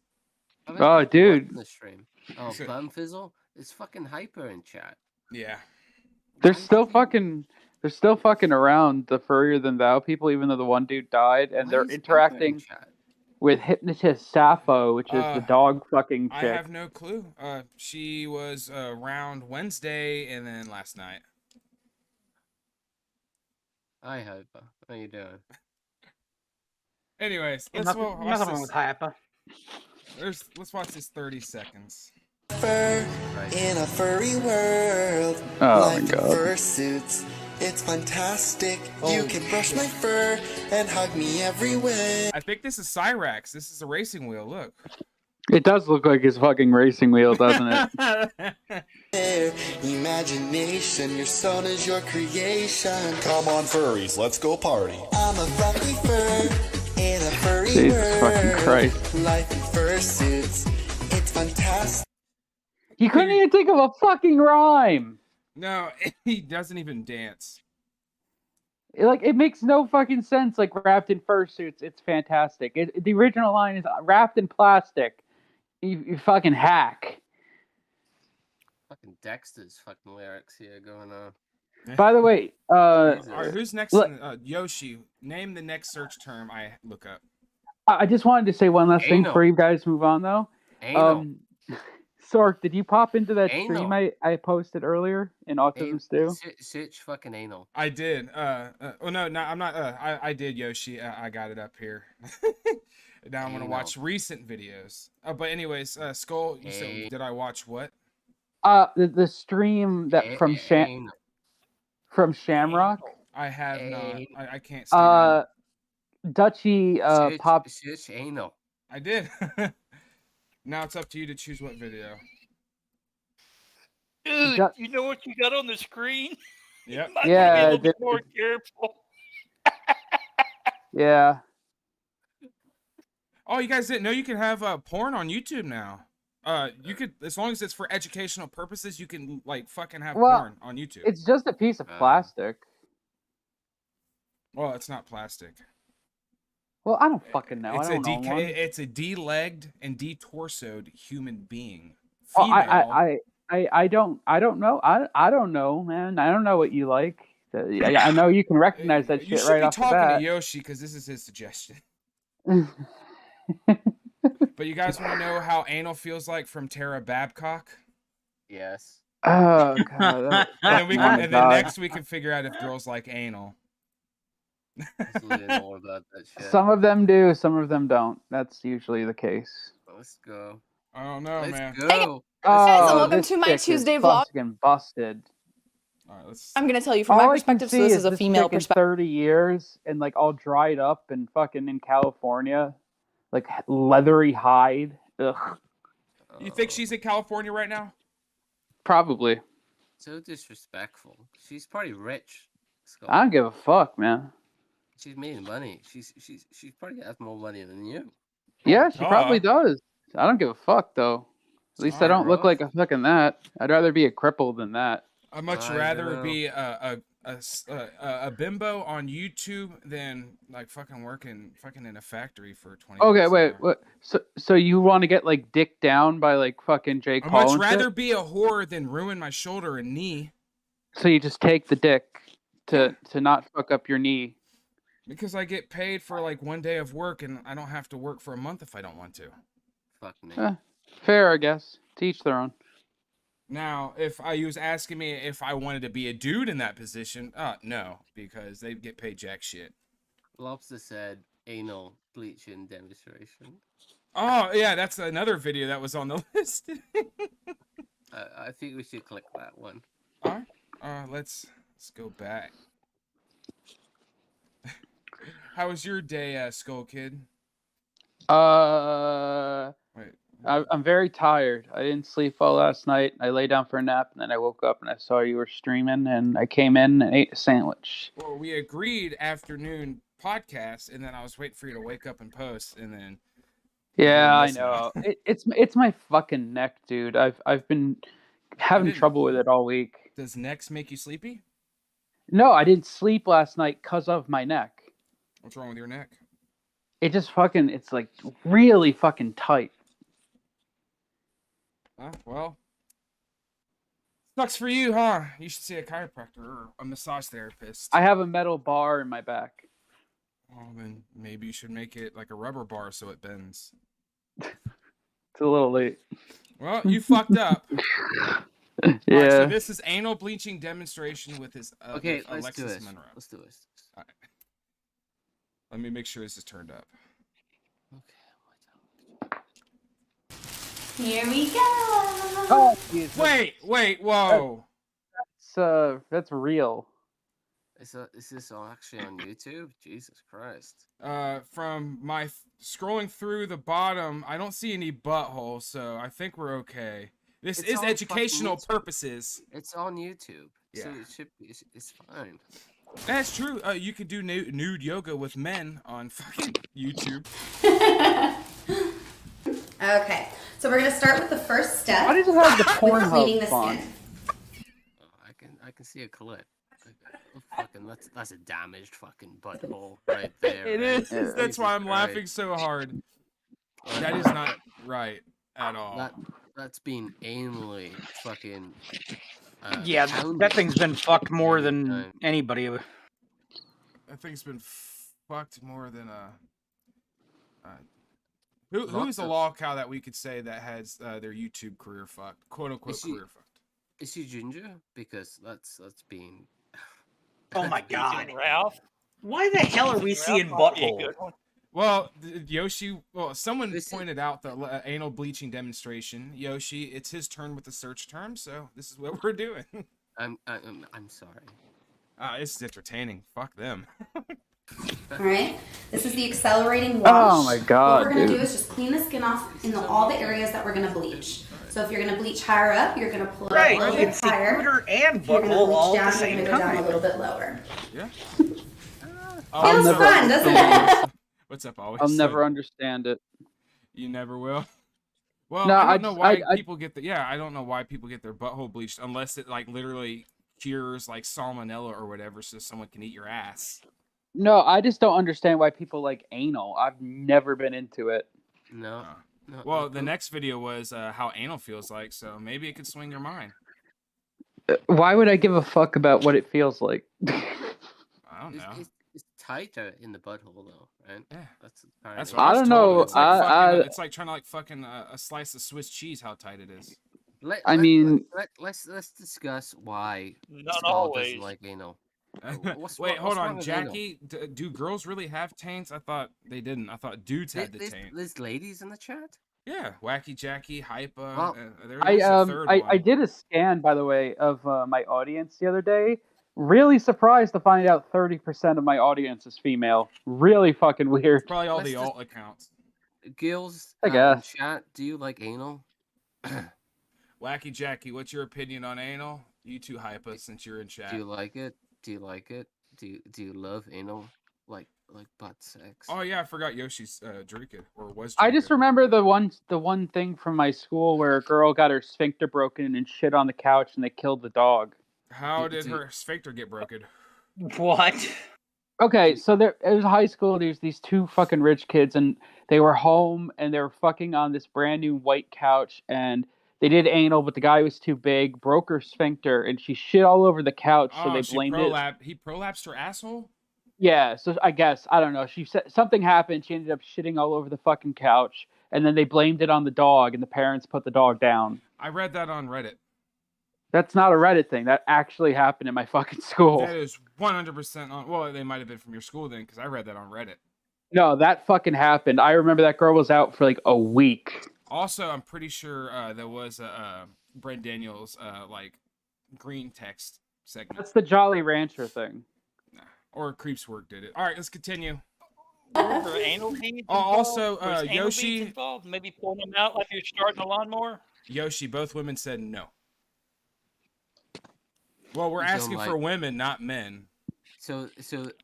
How many Oh, people watch dude. the stream? Oh, So- Bumfizzle is fucking hyper in chat. Yeah. They're Why is still he- fucking. They're still fucking around, the furrier than thou people, even though the one dude died, and why they're is hyper in interacting chat? with hypnotist Sappho, which is the dog fucking I chick. have no clue. She was around Wednesday and then last night. Hi, Hyper. How you doing? Anyways, let's Nothing, watch nothing wrong this. with Hypa. Let's watch this 30 seconds. Fur Right. in a furry world. Oh my Life in God. fursuits. It's fantastic. You Holy can brush my fur and hug me everywhere. I think this is Cyrax. This is a racing wheel. Look. It does look like his fucking racing wheel, doesn't it? Imagination, your son is your creation. Come on, furries, let's go party. I'm a fluffy fur in a furry Jesus fucking world. Christ. Life in fursuits. It's fantastic. He couldn't even think of a fucking rhyme. No, he doesn't even dance. It makes no fucking sense. Like, wrapped in fursuits, it's fantastic. The original line is wrapped in plastic. You fucking hack. Fucking Dexter's fucking lyrics here going on. By the way, Jesus. All right, who's next? Look- Yoshi. Name the next search term I look up. I just wanted to say one last thing Anal. before you guys move on, though. Anal. Sork, did you pop into that Anal. stream I posted earlier in Autism Stew? Search fucking anal. I did. Oh no, I'm not. I did Yoshi. I got it up here. Now I'm gonna watch recent videos. But anyways, Skull. You said, did I watch what? The stream that from Shamrock. I have not. Hey. I can't stand it. Dutchy pop. Search anal. I did. Now it's up to you to choose what video. Dude, Got- you know what you got on the screen? Yep. You might Yeah, want to be a little bit more careful. Yeah. Oh, you guys didn't know you can have porn on YouTube now. You could, as long as it's for educational purposes, you can like fucking have Well, porn on YouTube. It's just a piece of plastic. Well, it's not plastic. Well, I don't fucking know. It's I don't know one. it's a de-legged and de-torsoed human being. Oh, Female. I don't know. I don't know, man. I don't know what you like. I know you can recognize that You shit should right be off the talking bat. to Yoshi because this is his suggestion. But you guys want to know how anal feels like from Tara Babcock? Yes. Oh god. And then, we Oh can, my and then God. next we can figure out if girls like anal. Just learn all about that shit. Some of them do, some of them don't. That's usually the case. Let's go. I don't know, Let's man. go. Oh, and welcome this to my chick is Tuesday vlog. fucking busted. All right, let's. I'm gonna tell you from All my I can perspective. So see this is is a this female chick in perspective. 30 years and like all dried up and fucking in California, like leathery hide. Ugh. You think she's in California right now? Probably. So disrespectful. She's probably rich. Skull. I don't give a fuck, man. She's making money. She's probably has more money than you. Yeah, she probably duh. does. I don't give a fuck though. At least I don't look like a fucking that. I'd rather be a cripple than that. I'd much I rather dunno. be a bimbo on YouTube than like fucking working fucking in a factory for 20. Okay, bucks an wait, hour. what? So you want to get like dicked down by like fucking J. I'd Cole? much and rather shit? be a whore than ruin my shoulder and knee So you just take the dick to not fuck up your knee. because I get paid for like one day of work and I don't have to work for a month if I don't want to. Fuck me. Fair, I guess. To each their own. Now, if you was asking me if I wanted to be a dude in that position, no, because they get paid jack shit. Lobster said anal bleaching demonstration. Oh yeah, that's another video that was on the list. I think we should click that one. All right, let's go back. How was your day, Skull Kid? Uh, Wait, I'm very tired. I didn't sleep well last night. I lay down for a nap, and then I woke up and I saw you were streaming, and I came in and ate a sandwich. Well, we agreed afternoon podcast, and then I was waiting for you to wake up and post, and then Yeah, I listening. know. It's my fucking neck, dude. I've been having didn't- trouble with it all week. Does necks make you sleepy? No, I didn't sleep last night because of my neck. What's wrong with your neck? It just fucking, it's like really fucking tight. Well, sucks for you, huh? You should see a chiropractor or a massage therapist. I have a metal bar in my back. Oh, then maybe you should make it like a rubber bar so it bends. It's a little late. Well, you fucked up. Yeah. All right, so this is anal bleaching demonstration with his Okay, with let's do Alexis this. Monroe. Let's do this. All right. Let me make sure this is turned up. Okay. Here we go. Oh, Jesus. Wait, whoa. That's real. Is this all actually on YouTube? Jesus Christ. From my scrolling through the bottom, I don't see any butthole, so I think we're okay. This It's is on fucking educational YouTube. purposes. It's on YouTube. So Yeah. it should be, it's fine. That's true. You could do nude yoga with men on fucking YouTube. Okay, so we're gonna start with the first step. Why does it have the with cleaning the Pornhub font? skin. Oh, I can see a clip. Oh, fucking that's a damaged fucking butthole right there. It right? is. That's why I'm Jesus laughing Christ. so hard. That is not right at all. That's being anally fucking. Yeah, pounded that thing's been fucked more every than time. anybody. That thing's been fucked more than who's Lots a of- law cow that we could say that has their YouTube career fucked, quote unquote Is she- career fucked. Is she ginger? Because that's being. Oh my that's being- God. Ralph. Why the hell are we Ralph seeing might be a butthole? good one. Well, Yoshi. Well, someone This is- pointed out the anal bleaching demonstration. Yoshi, it's his turn with the search term, so this is what we're doing. I'm sorry. It's entertaining. Fuck them. All right, this is the accelerating wash. Oh my God, What we're gonna dude. do is just clean the skin off in all the areas that we're gonna bleach. So if you're gonna bleach higher up, you're gonna pull it Right, up a you little can bit see higher. cooter and If you're gonna butthole bleach all down, at the you're same gonna go down a time. little bit lower. Yeah. Feels never- fun, doesn't it? What's up, always? I'll never understand it. You never will. Well, No, I I don't know just- why I- people get the I don't know why people get their butthole bleached unless it like literally cures like salmonella or whatever, so someone can eat your ass. No, I just don't understand why people like anal. I've never been into it. No. Oh. No. Well, no, the no. next video was how anal feels like, so maybe it could swing your mind. Why would I give a fuck about what it feels like? I don't know. It's tighter in the butthole though, right? Yeah. That's That's apparently- what I was don't told. know, It's like, I- it's like trying to like fucking a slice of Swiss cheese. How tight it is. I mean- let's discuss why Not Skull always. doesn't like anal. Wait, hold what's wrong on, with anal? Jackie. Do girls really have taints? I thought they didn't. I thought dudes had the taint. There's ladies in the chat. Yeah, Wacky Jackie, Hypa. Well, There's I a third one. I did a scan, by the way, of my audience the other day. Really surprised to find out 30% of my audience is female. Really fucking weird. Probably all Let's the just- alt accounts. Girls, I in guess. chat, do you like anal? Wacky Jackie, what's your opinion on anal? You two Hypa, since you're in chat. Do you like it? Do you like it? Do you love anal? Like butt sex? Oh yeah, I forgot Yoshi's drinking or was. I just drinking. remember the one thing from my school where a girl got her sphincter broken and shit on the couch and they killed the dog. How Do- did do- her sphincter get broken? What? Okay, so it was high school. There's these two fucking rich kids, and they were home, and they were fucking on this brand new white couch, and they did anal, but the guy was too big, broke her sphincter, and she shit all over the couch, so Oh, they she blamed it. He prolapsed her asshole. Yeah, so I guess I don't know. She said something happened. She ended up shitting all over the fucking couch, and then they blamed it on the dog, and the parents put the dog down. I read that on Reddit. That's not a Reddit thing. That actually happened in my fucking school. That is 100% on. Well, they might have been from your school then, because I read that on Reddit. No, that fucking happened. I remember that girl was out for like a week. Also, I'm pretty sure there was a Brent Daniels like green text segment. That's the Jolly Rancher thing. Or Creepswork did it. All right, let's continue. Were there anal beads Oh, involved? also, Was anal beads Yoshi, involved? Maybe pulling them out like you're starting a lawnmower? Yoshi, both women said no. Well, we're You don't asking for like- women, not men. So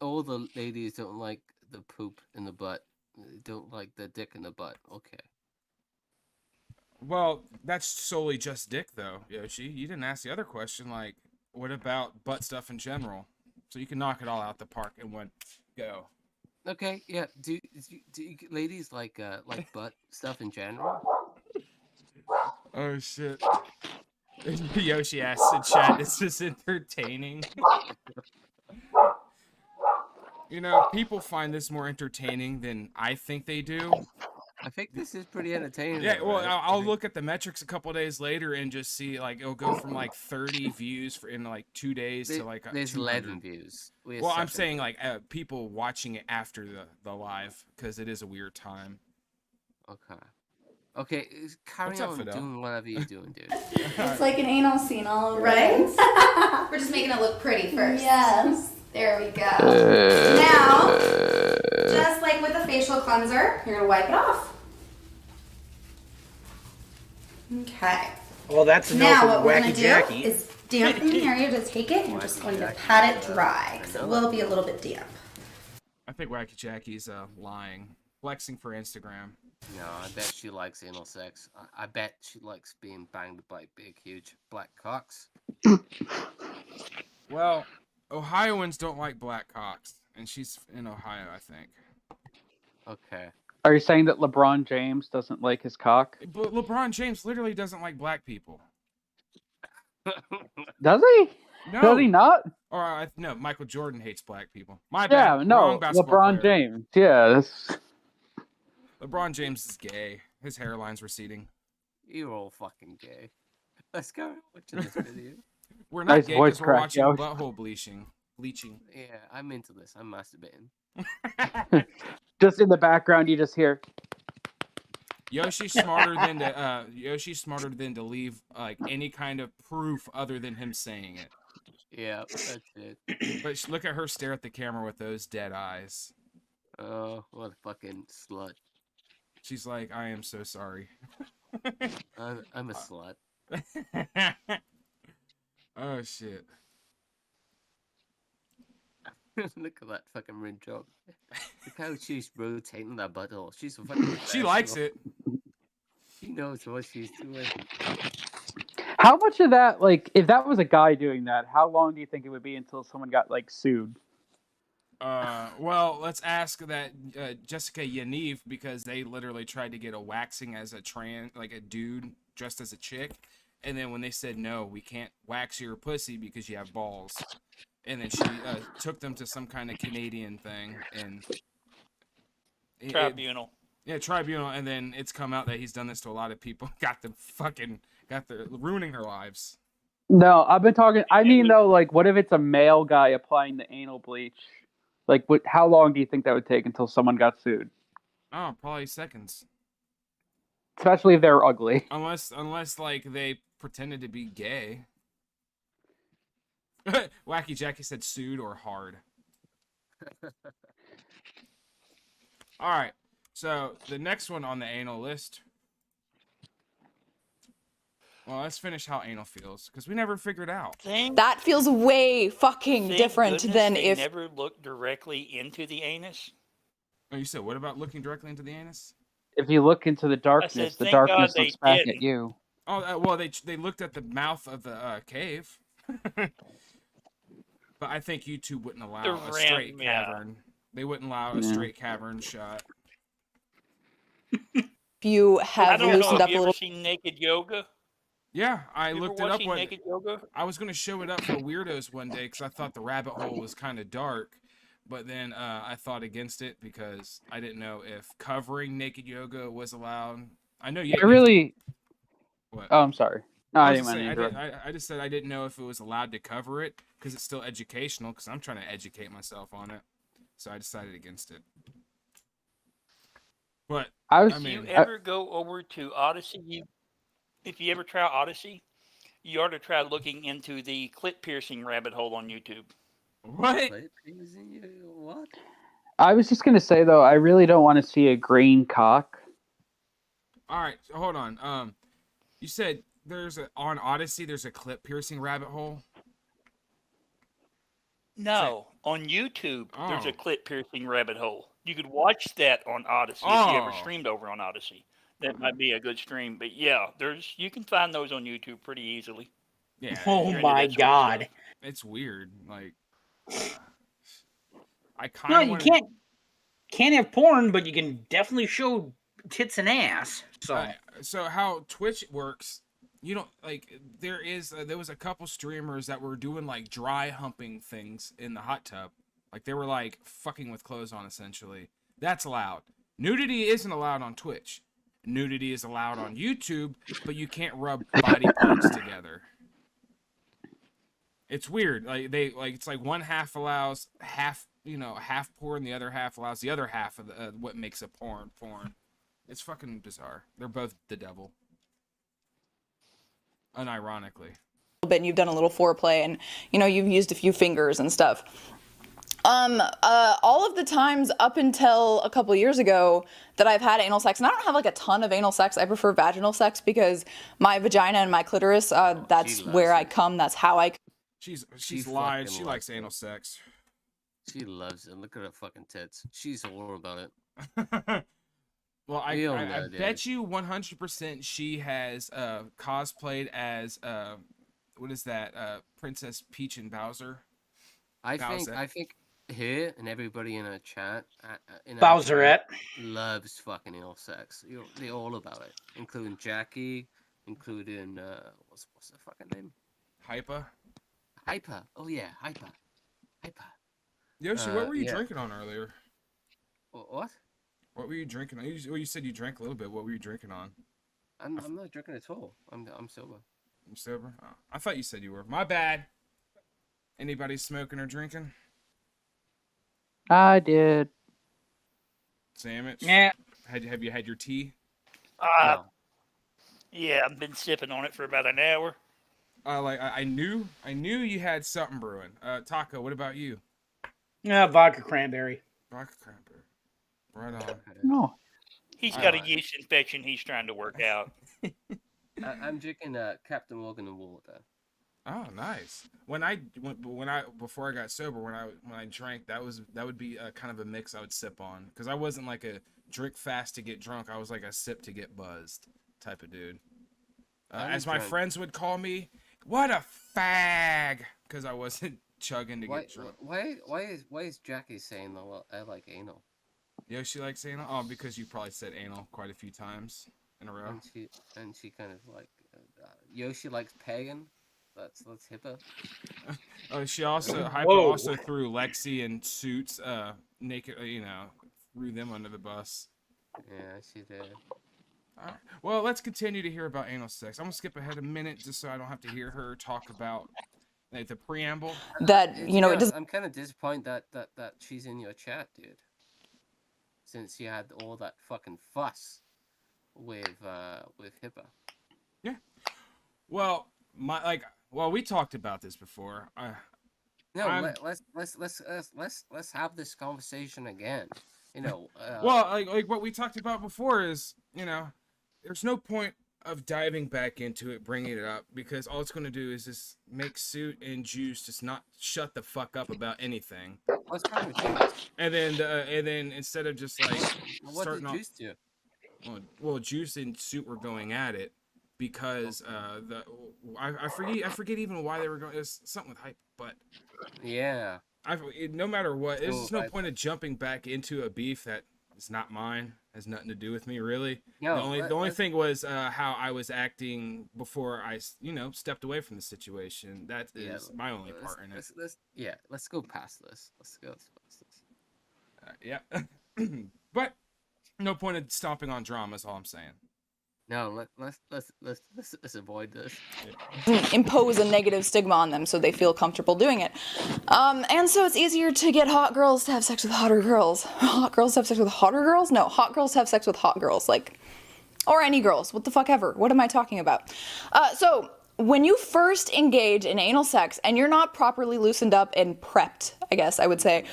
all the ladies don't like the poop in the butt. They don't like the dick in the butt. Okay. Well, that's solely just dick, though, Yoshi. You didn't ask the other question, like, what about butt stuff in general? So you can knock it all out the park and go. Okay. Yeah. Do you ladies like butt stuff in general? Oh shit. Yoshi asked in chat, "Is this entertaining?" You know, people find this more entertaining than I think they do. I think this is pretty entertaining. Yeah, though, well, right? I'll look at the metrics a couple days later and just see, like, it'll go from like 30 views in like 2 days to like There's 200. 11 views. We're Well, I'm second. saying like people watching it after the live because it is a weird time. Okay. Okay, carry What's up, on Fidel? doing whatever you're doing, dude. It's like an anal scene all over. Right? We're just making it look pretty first. Yes. There we go. Now, just like with a facial cleanser, you're gonna wipe it off. Okay. Well, that's enough Now of what we're Wacky gonna do Jackie. is dampen the area to take it, and we're just going to pat it dry because it will be a little bit damp. I think Wacky Jackie's lying, flexing for Instagram. No, I bet she likes anal sex. I bet she likes being banged by big, huge black cocks. Well, Ohioans don't like black cocks, and she's in Ohio, I think. Okay. Are you saying that LeBron James doesn't like his cock? But LeBron James literally doesn't like black people. Does he? No. Does he not? Or no, Michael Jordan hates black people. My Yeah, bad. no. Wrong basketball LeBron player. James. Yeah. That's... LeBron James is gay. His hairline's receding. You're all fucking gay. Let's go watching this video. We're not Nice gay voice because we're crack, watching yo. butthole bleaching. Yeah, I'm into this. I'm masturbating. Just in the background, you just hear. Yoshi's smarter than to leave like any kind of proof other than him saying it. Yeah, that's it. But look at her stare at the camera with those dead eyes. Oh, what a fucking slut. She's like, I am so sorry. I'm a slut. Oh shit. Look at that fucking rim job. Look how she's rotating that butthole. She's a fucking She likes it. She knows what she's doing. How much of that, like, if that was a guy doing that, how long do you think it would be until someone got, like, sued? Well, let's ask that Jessica Yaniv, because they literally tried to get a waxing as a like a dude dressed as a chick, and then when they said no, we can't wax your pussy because you have balls, and then she took them to some kind of Canadian thing and Tribunal. Tribunal, and then it's come out that he's done this to a lot of people. got the ruining their lives. No, I've been talking. I mean, though, like, what if it's a male guy applying the anal bleach? Like, how long do you think that would take until someone got sued? Oh, probably seconds. Especially if they're ugly. Unless like they pretended to be gay. Wacky Jackie said sued or hard. All right. So the next one on the anal list. Well, let's finish how anal feels because we never figured out. That feels way fucking Thank different goodness than they if never look directly into the anus. Oh, you said what about looking directly into the anus? If you look into the darkness, the thank darkness God looks they back didn't. at you. Oh, well, they looked at the mouth of the cave. But I think YouTube wouldn't allow a straight cavern. They wouldn't allow a straight cavern shot. you I have don't know. loosened Have up a you ever little. seen Naked Yoga? Yeah, I You ever looked it up. watching Naked Yoga? I was going to show it up for weirdos one day because I thought the rabbit hole was kind of dark. But then I thought against it because I didn't know if covering naked yoga was allowed. I know you. It really. What? Oh, I'm sorry. No, I was didn't just want to saying, interrupt. I just said I didn't know if it was allowed to cover it because it's still educational. Because I'm trying to educate myself on it, so I decided against it. But If you ever go over to Odyssey, if you ever try Odyssey, you ought to try looking into the clit piercing rabbit hole on YouTube. What? What? I was just gonna say though, I really don't want to see a green cock. All right, hold on. You said on Odyssey there's a clip piercing rabbit hole. No, on YouTube, there's Oh. a clip piercing rabbit hole. You could watch that on Odyssey if you ever Oh. streamed over on Odyssey. That might be a good stream. But yeah, you can find those on YouTube pretty easily. Yeah. Oh You're into my that sort of god. stuff. It's weird. Like, I No, kind you of can't have porn, but you can definitely show tits and ass. So how Twitch works, you don't like. There was a couple streamers that were doing like dry humping things in the hot tub, like they were like fucking with clothes on essentially. That's allowed. Nudity isn't allowed on Twitch. Nudity is allowed on YouTube, but you can't rub body parts together. It's weird. Like it's like one half allows half porn, the other half allows the other half of what makes a porn. It's fucking bizarre. They're both the devil. Unironically. Bit and you've done a little foreplay and you've used a few fingers and stuff. All of the times up until a couple years ago that I've had anal sex, and I don't have like a ton of anal sex. I prefer vaginal sex because my vagina and my clitoris, that's where I come. That's how I. She's lied. She likes anal sex. She loves it. Look at her fucking tits. She's all about it. Well, I bet you 100% she has cosplayed as what is that? Princess Peach and Bowser. I think her and everybody in her chat, Bowserette loves fucking anal sex. They're all about it, including Jackie, including what's the fucking name? Hypa. Oh yeah, Hypa. Yoshi, what were you drinking on earlier? What? What were you drinking on? You said you drank a little bit. What were you drinking on? I'm not drinking at all. I'm sober. You sober? Oh, I thought you said you were. My bad. Anybody smoking or drinking? I did. Sandwich? Yeah. Have you had your tea? No. Yeah, I've been sipping on it for about an hour. I knew you had something brewing. Taco, what about you? Vodka cranberry. Vodka cranberry. Right on. No. He's got a yeast infection he's trying to work out. I'm drinking Captain Morgan and water. Oh, nice. Before I got sober, when I drank, that would be kind of a mix I would sip on, because I wasn't like a drink fast to get drunk. I was like a sip to get buzzed type of dude. As my friends would call me, what a fag, because I wasn't chugging to get drunk. Why is Jackie saying I like anal? Yoshi likes anal? Oh, because you probably said anal quite a few times in a row. And she kind of like Yoshi likes pagan. That's hipper. Oh, she also also threw Lexi and Suits naked. Threw them under the bus. Yeah, she did. All right. Well, let's continue to hear about anal sex. I'm gonna skip ahead a minute just so I don't have to hear her talk about the preamble. That it doesn't. I'm kind of disappointed that she's in your chat, dude. Since you had all that fucking fuss with HIPAA. Yeah. Well, we talked about this before. Let's have this conversation again. Well, like what we talked about before is, there's no point of diving back into it, bringing it up, because all it's going to do is just make Suit and Juice just not shut the fuck up about anything. What's wrong with you? And then instead of just like what did Juice do? Well, Juice and Suit were going at it because I forget even why they were going. It was something with hype, but yeah. No matter what, there's just no point of jumping back into a beef that is not mine, has nothing to do with me, really. No, the only thing was how I was acting before I, stepped away from the situation. That is my only part in it. Let's go past this. Yeah. But no point in stomping on drama is all I'm saying. No, let's avoid this. Impose a negative stigma on them so they feel comfortable doing it. And so it's easier to get hot girls to have sex with hotter girls. Hot girls have sex with hotter girls? No, hot girls have sex with hot girls. Or any girls. What the fuck ever. What am I talking about? So when you first engage in anal sex and you're not properly loosened up and prepped, I guess I would say,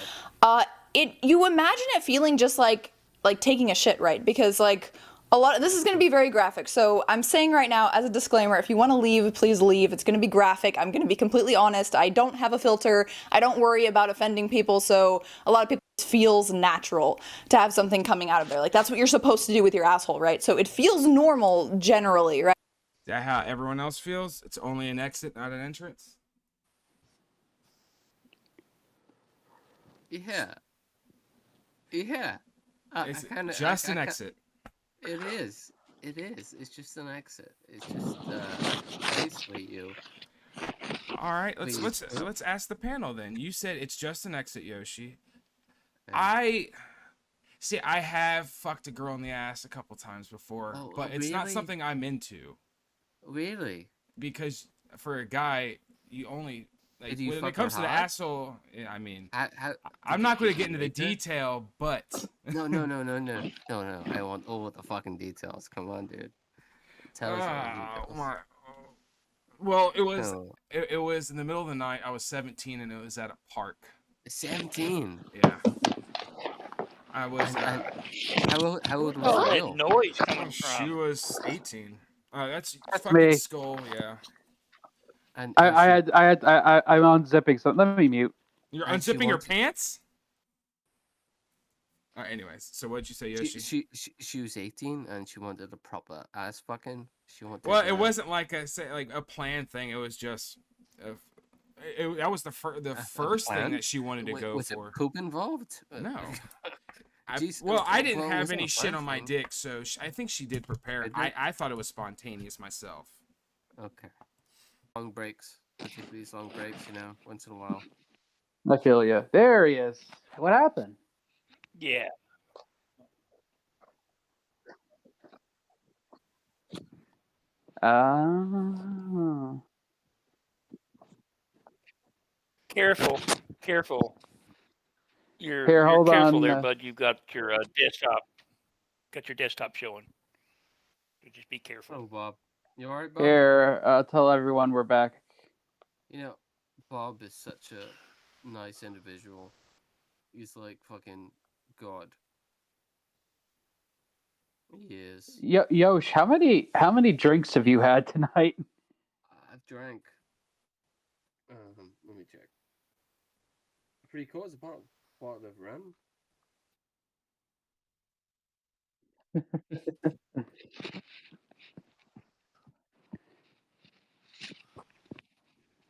you imagine it feeling just like taking a shit, right? Because like this is going to be very graphic. So I'm saying right now as a disclaimer, if you want to leave, please leave. It's going to be graphic. I'm going to be completely honest. I don't have a filter. I don't worry about offending people. So a lot of people, it feels natural to have something coming out of there. Like that's what you're supposed to do with your asshole, right? So it feels normal generally, right? Is that how everyone else feels? It's only an exit, not an entrance? Yeah. Yeah. It's just an exit. It is. It is. It's just an exit. It's just basically you. All right, let's ask the panel then. You said it's just an exit, Yoshi. Okay. I have fucked a girl in the ass a couple times before, but it's not really? something I'm into. Really? Because for a guy, you only like Did you when fuck it comes her to the hard? asshole. Yeah, I mean, How I'm did not you going to get into the rape her? detail, but No. I want all the fucking details. Come on, dude. Tell us all the details. Well, it was No. it was in the middle of the night. I was 17 and it was at a park. 17. Yeah. I was How old was Where's that Neil? noise coming she from? was 18. That's fucking me. skull, yeah. And I'm unzipping something. Let me mute. You're And she unzipping your wanted- pants? Anyways, so what'd you say, Yoshi? she was 18 and she wanted a proper ass fucking. She wanted. Well, it wasn't like a planned thing. It was just that was the first thing plan? that she wanted to go was for. it poop involved? No. Jeez, I didn't well, have wasn't any a shit plan on my thing. dick, so I think she did prepare. Did they? I thought it was spontaneous myself. Okay. Long breaks. I take these long breaks, once in a while. I feel you. There he is. What happened? Yeah. Careful. You're Here, hold careful on. there, bud. You've got your desktop. Got your desktop showing. So just be careful. Oh, Bob. You alright, Bob? Here, tell everyone we're back. Bob is such a nice individual. He's like fucking God. He is. Yosh, how many drinks have you had tonight? I've drank. Let me check. 3/4 of a bottle of rum.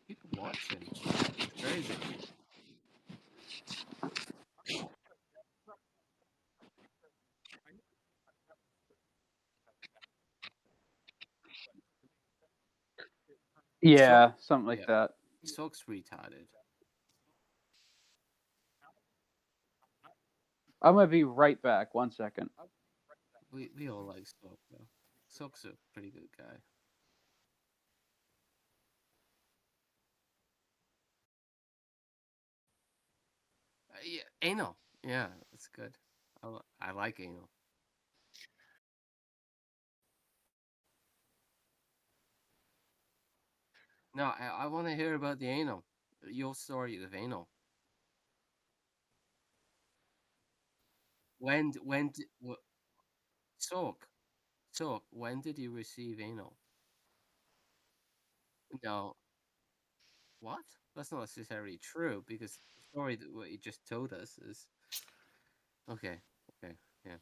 People watching. It's crazy. Yeah, something like that. Sock's retarded. I'm gonna be right back. 1 second. We all like Sock though. Sock's a pretty good guy. Yeah, anal. Yeah, that's good. I like anal. No, I want to hear about the anal. Your story of anal. Sock, when did you receive anal? No. What? That's not necessarily true because the story that what you just told us is okay. Yeah.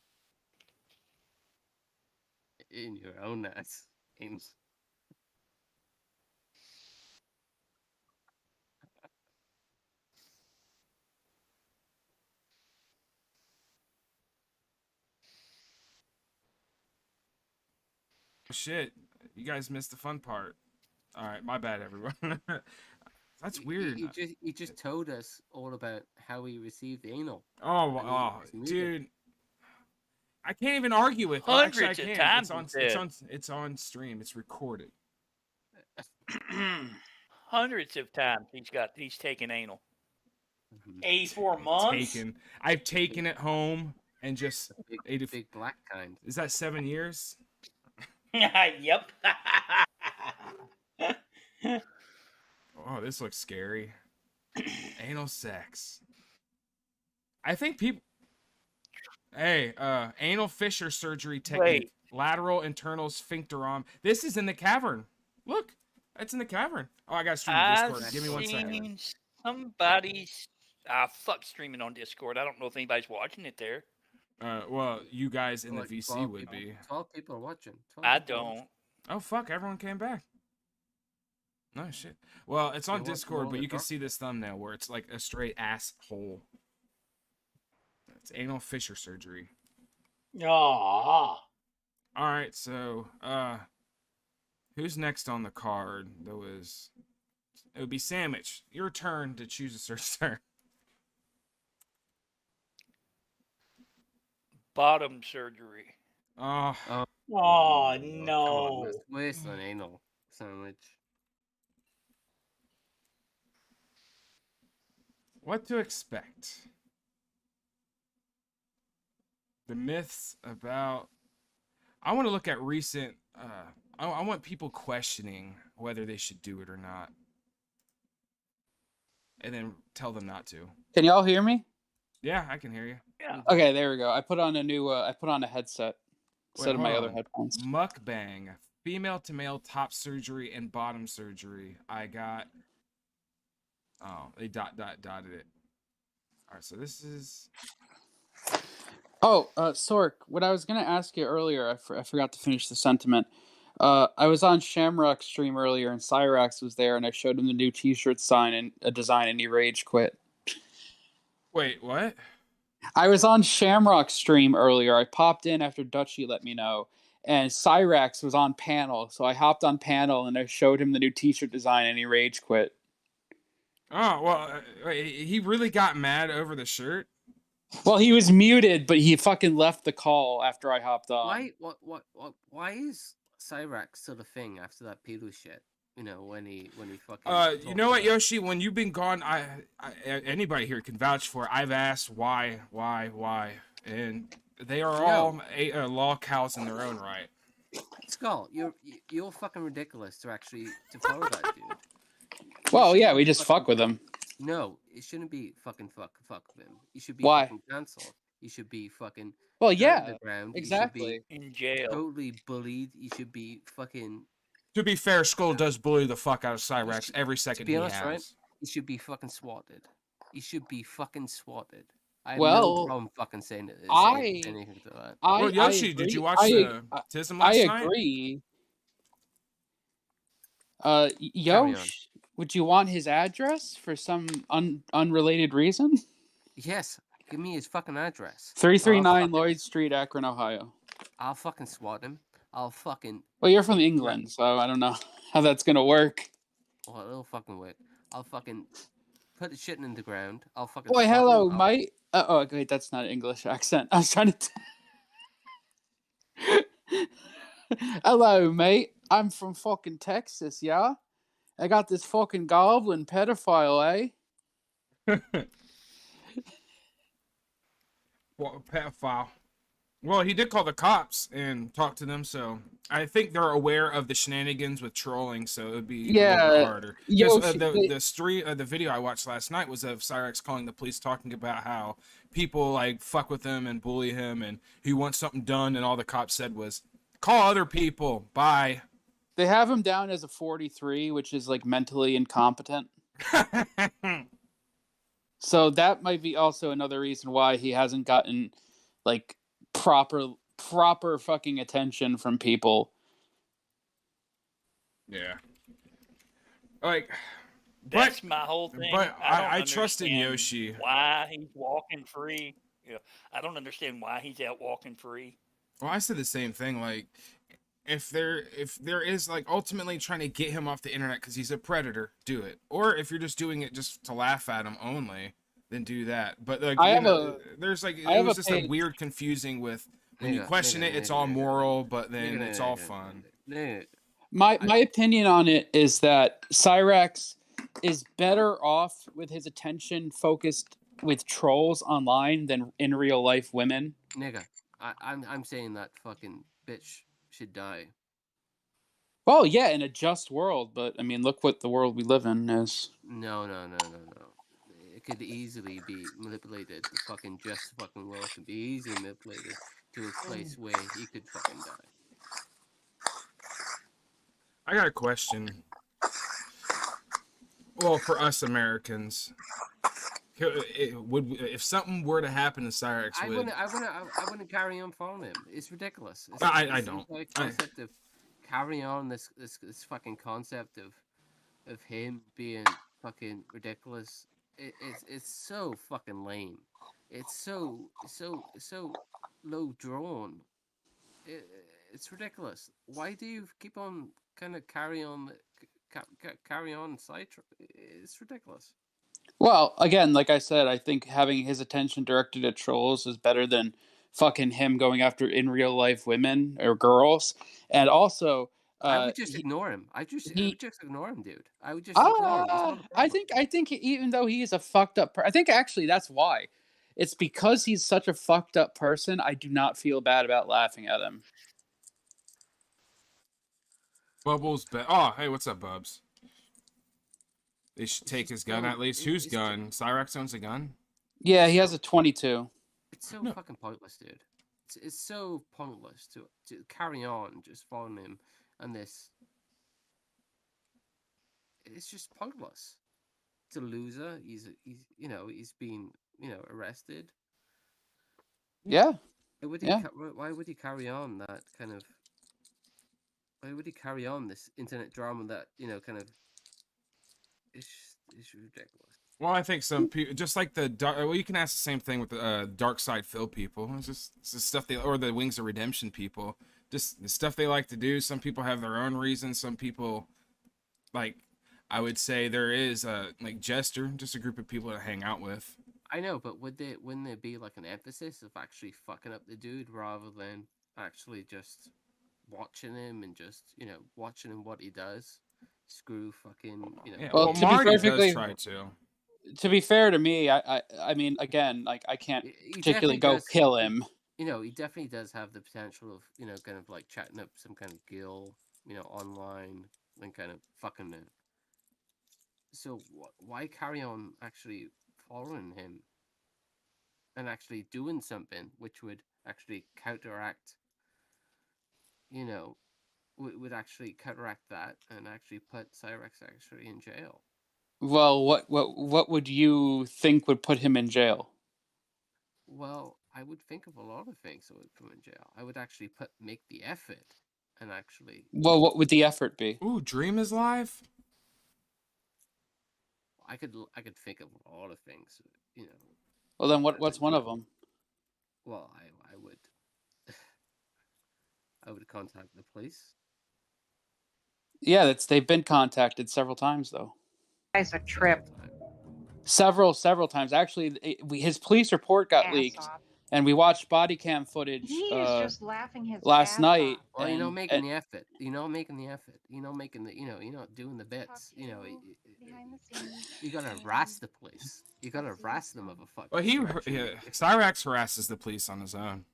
In your own ass. Shit, you guys missed the fun part. All right, my bad, everyone. That's weird. You just told us all about how he received anal. Oh, dude. I can't even argue with. Actually, I can. It's on stream. It's recorded. Hundreds of times he's taken anal. 84 months. I've taken it home and just big black kind. Is that 7 years? Yep. Oh, this looks scary. Anal sex. I think people. Hey, anal fissure surgery technique. Wait. Lateral internal sphincterom. This is in the cavern. Look, it's in the cavern. Oh, I got to stream to I've Discord. Give me 1 second. seen somebody's. Fuck streaming on Discord. I don't know if anybody's watching it there. Well, you guys in Like the VC 12 would people. be. 12 people are watching. 12 I people are watching. don't. Oh fuck! Everyone came back. No shit. Well, it's on want Discord, more but of you can the see this thumbnail where it's like a straight ass hole. It's anal fissure surgery. Ah. All right, so who's next on the card? It would be Sammiches. Your turn to choose a search term. Bottom surgery. Oh, Oh Come on, no. that's worse than anal sandwich. what to expect? The myths about. I want to look at recent. I want people questioning whether they should do it or not, and then tell them not to. Can y'all hear me? Yeah, I can hear you. Yeah. Okay, there we go. I put on a new. I put on a headset instead of my hold other on. headphones. Mukbang, female to male top surgery and bottom surgery. I got. Oh, they dotted it. All right, so this is. Oh, Sork, what I was gonna ask you earlier, I forgot to finish the sentiment. I was on Shamrock's stream earlier, and Cyrax was there, and I showed him the new T-shirt design, and he rage quit. Wait, what? I was on Shamrock's stream earlier. I popped in after Dutchy let me know, and Cyrax was on panel, so I hopped on panel and I showed him the new T-shirt design, and he rage quit. Oh well, he really got mad over the shirt. Well, he was muted, but he fucking left the call after I hopped on. Why is Cyrax still a thing after that pedo shit? You know, when he fucking. You know what, Yoshi? When you've been gone, anybody here can vouch for it. I've asked why, and they are all law cows in their own right. Skull, you're fucking ridiculous to follow that dude. Well, yeah, we just fuck with him. No, it shouldn't be fucking fuck with him. You should be Why? fucking cancelled. You should be fucking. Well, yeah, underground. exactly. You should be In jail. totally bullied. You should be fucking. To be fair, Skull does bully the fuck out of Cyrax every second he honest, has. right? You should be fucking swatted. You should be fucking swatted. I have Well, no problem fucking saying it. Anything to that. Well, Yoshi, did you watch the tism last night? I agree. Carry on. Yosh, would you want his address for some unrelated reason? Yes, give me his fucking address. 339 Lloyd Street, Akron, Ohio. I'll fucking swat him. I'll fucking. Well, you're from England, so I don't know how that's gonna work. Well, it'll fucking work. I'll fucking put the shit in the ground. I'll fucking. Boy, swat hello, him. mate. Oh, wait, that's not an English accent. I was trying to. Hello, mate. I'm from fucking Texas, yeah? I got this fucking goblin pedophile, eh? Well, pedophile. Well, he did call the cops and talk to them, so I think they're aware of the shenanigans with trolling. So it would be a little bit harder. The video I watched last night was of Cyrax calling the police, talking about how people like fuck with him and bully him, and he wants something done, and all the cops said was, "Call other people." Bye. They have him down as a 43, which is like mentally incompetent. So that might be also another reason why he hasn't gotten like proper fucking attention from people. Yeah. Like, That's my whole thing. But I trust in understand Yoshi. Why he's walking free? Yeah, I don't understand why he's out walking free. Well, I said the same thing. Like, if there is like ultimately trying to get him off the internet because he's a predator, do it. Or if you're just doing it just to laugh at him only, then do that. But like, there's like, it was just like weird, confusing with when you question it, it's all moral, but then it's all fun. My opinion on it is that Cyrax is better off with his attention focused with trolls online than in real life women. Nigga, I'm saying that fucking bitch should die. Well, yeah, in a just world, but I mean, look what the world we live in is. No. could easily be manipulated. The fucking just fucking will could be easily manipulated to a place where he could fucking die. I got a question. Well, for us Americans, if something were to happen to Cyrex, I wouldn't carry on following him. It's ridiculous. I This don't. entire concept of carry on this fucking concept of him being fucking ridiculous. It's so fucking lame. It's so low drawn. It's ridiculous. Why do you keep on kind of carry on side? It's ridiculous. Well, again, like I said, I think having his attention directed at trolls is better than fucking him going after in real life women or girls. And also, I would just he, ignore him. I would he just ignore him, dude. I would just ignore him. It's not a problem. I think even though he is a fucked up, I think actually that's why. It's because he's such a fucked up person. I do not feel bad about laughing at him. Bubbles, oh, hey, what's up, Bubs? They should take his gun so- at least. it- Whose it's gun? Cyrex owns a gun? Yeah, he has a 22. It's so No. fucking pointless, dude. It's so pointless to carry on just following him and this. It's just pointless. It's a loser. He's been arrested. Yeah. Why would he? Yeah. Why would he carry on that kind of? Why would he carry on this internet drama that kind of? It's ridiculous. Well, I think some people, just like the dark. Well, you can ask the same thing with the Dark Side Phil people. It's just stuff or the Wings of Redemption people. Just the stuff they like to do. Some people have their own reasons. Some people, like, I would say there is like Jester, just a group of people to hang out with. I know, but wouldn't there be like an emphasis of actually fucking up the dude rather than actually just watching him and just watching him what he does? Screw fucking Yeah, Well, well, to be Marty perfectly- does try to. To be fair to me, I mean, again, like I can't He particularly definitely go does- kill him. He definitely does have the potential of kind of like chatting up some kind of girl online and kind of fucking it. So why carry on actually following him and actually doing something which would actually counteract would actually counteract that and actually put Cyrex actually in jail? Well, what would you think would put him in jail? Well, I would think of a lot of things that would put him in jail. I would actually make the effort and actually. Well, what would the effort be? Ooh, Dream is live. I could think of a lot of things. Well, then what's one of them? Well, I would. I would contact the police. Yeah, they've been contacted several times though. It's a trip. Several times. Actually, his police report got Ass leaked, off. and we watched body cam footage He is just laughing his last ass night. off. Well, and- making and- the effort. Making the effort. Making the. Doing the bits. Behind the scenes. You gotta harass the police. You gotta harass the motherfucker. Well, Cyrax harasses the police on his own.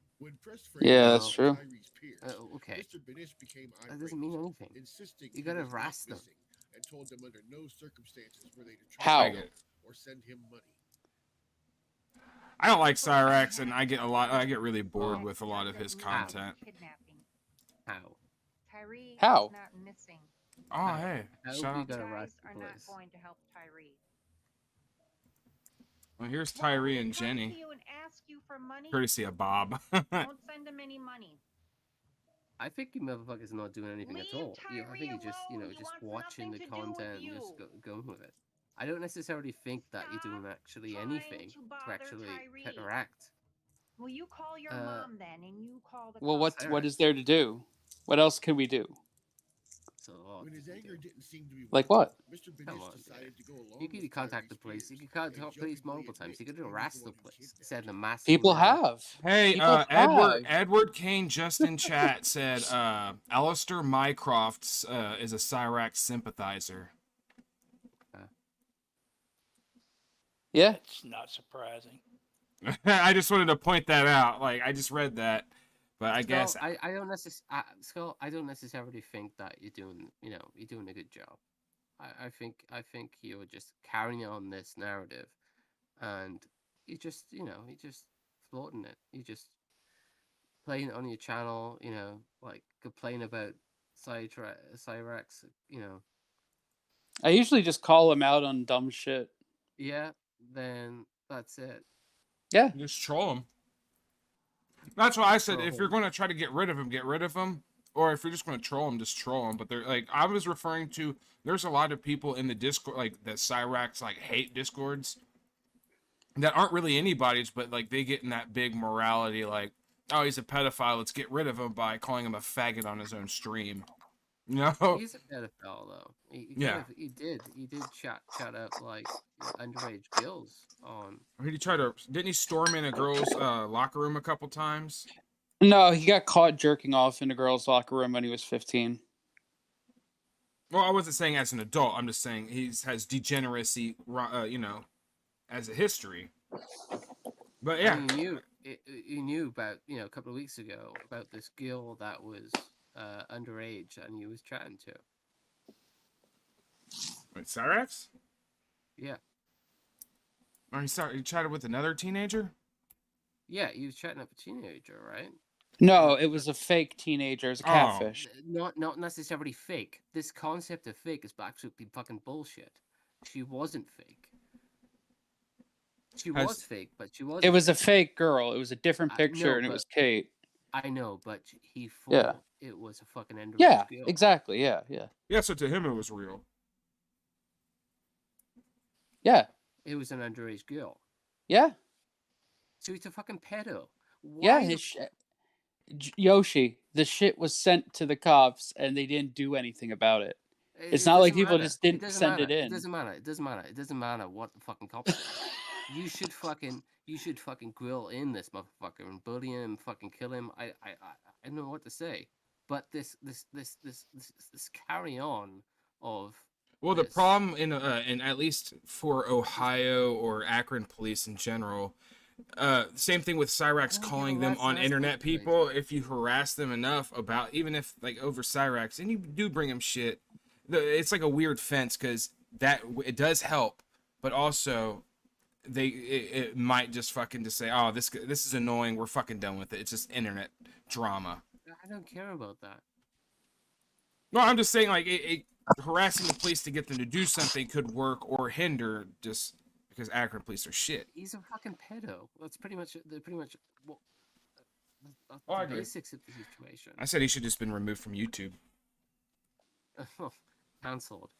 Yeah, that's true. Okay. That doesn't mean anything. You gotta harass them. And told them under no circumstances were they to How? try or send him money. I don't like Cyrax, and I get really bored with a lot of his content. Kidnapping. How? Tyree How? is not missing. Oh, hey, How shout we out. gotta You harass guys the are not police. going to help Tyree. Well, here's Tyree and Come to Jenny, you and ask you for money? courtesy of Bob. Don't send him any money. I think you motherfuckers not doing anything at Leave all. I think you just, Tyree just alone. He wants watching the nothing to do with content and just you. going with it. I don't necessarily think that you're doing actually trying anything to to bother actually Tyree. counteract. Will you call your mom then, and you call the Well, cops? what is there to do? What else can we do? So, When his anger didn't seem to be Like what? Mr. Come Benish on, decided to go along you can with contact the Tyree's police. You fears can and contact the police jokingly multiple times. You admit can he was harass the the one who police. kidnapped Send him. them mass People emails. have. Hey, People Edward Kane just in chat said Alistair Mycroft is a Cyrax sympathizer. Yeah. It's not surprising. I just wanted to point that out. Like, I just read that, but I guess I don't Skull, I don't necessarily think that you're doing a good job. I think you're just carrying on this narrative and you just flaunting it. You just playing it on your channel, like complain about Cyrax, I usually just call him out on dumb shit. yeah, then that's it. Yeah. Just troll him. That's why I said Troll if you're him. going to try to get rid of him, get rid of him. Or if you're just going to troll him, just troll him. But they're like, I was referring to, there's a lot of people in the Discord, like the Cyrax like hate Discords that aren't really anybody's, but like they get in that big morality, like, oh, he's a pedophile, let's get rid of him by calling him a faggot on his own stream. No. He's a pedophile though. Yeah. He did chat up like underage girls on. Didn't he storm in a girl's locker room a couple times? No, he got caught jerking off in a girl's locker room when he was 15. Well, I wasn't saying as an adult. I'm just saying he has degeneracy, as a history. But yeah, And you knew about a couple of weeks ago about this girl that was underage and he was chatting to. wait, Cyrax? Yeah, Or he chatted with another teenager? yeah, he was chatting up a teenager, right? No, it was a fake teenager. It was a Oh. catfish. Not necessarily fake. This concept of fake is absolutely fucking bullshit. She wasn't fake. She was fake, but she wasn't. It was a fake girl. It was a different No, picture, and it but- was Kate. I know, but he Yeah. thought it was a fucking underage Yeah, girl. exactly. Yeah, yeah, Yeah, so to him it was real. yeah, It was an underage girl. yeah, So he's a fucking pedo. yeah. Why the Yoshi, the shit was sent to the cops, and they didn't do anything about it. It's not like doesn't people matter. just didn't doesn't send matter. it in. It doesn't matter. It doesn't matter. It doesn't matter what the fucking cops do. You should fucking grill in this motherfucker and bully him, fucking kill him. I don't know what to say. But this carry on of Well, the this- problem in at least for Ohio or Akron police in general, same thing with Cyrax Well, you calling know, them that's- on that's internet not crazy. people. If you harass them enough about, even if like over Cyrax, and you do bring them shit, it's like a weird fence because it does help, but also it might just fucking just say, oh, this is annoying, we're fucking done with it. It's just internet drama. I don't care about that. No, I'm just saying like harassing the police to get them to do something could work or hinder just because Akron police are shit. He's a fucking pedo. That's pretty much well, that's Oh, I the agree. basics of the situation. I said he should just been removed from YouTube. Cancelled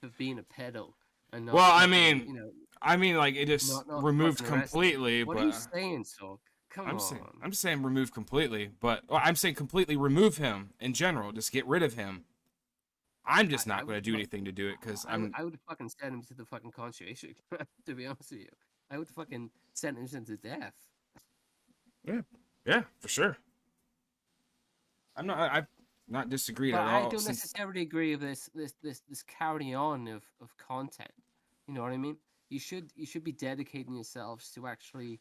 for being a pedo. And not Well, I fucking, mean, like it just not removed fucking arrested. completely. What but are you saying, Sok? Come on. I'm saying remove completely, but I'm saying completely remove him in general. Just get rid of him. I'm just not going to do anything to do it because I would fucking send him to the fucking concentration camp, to be honest with you. I would fucking sentence him to death. Yeah, for sure. I've not disagreed But at I all. don't since- necessarily agree with this carry on of content. You know what I mean? You should be dedicating yourselves to actually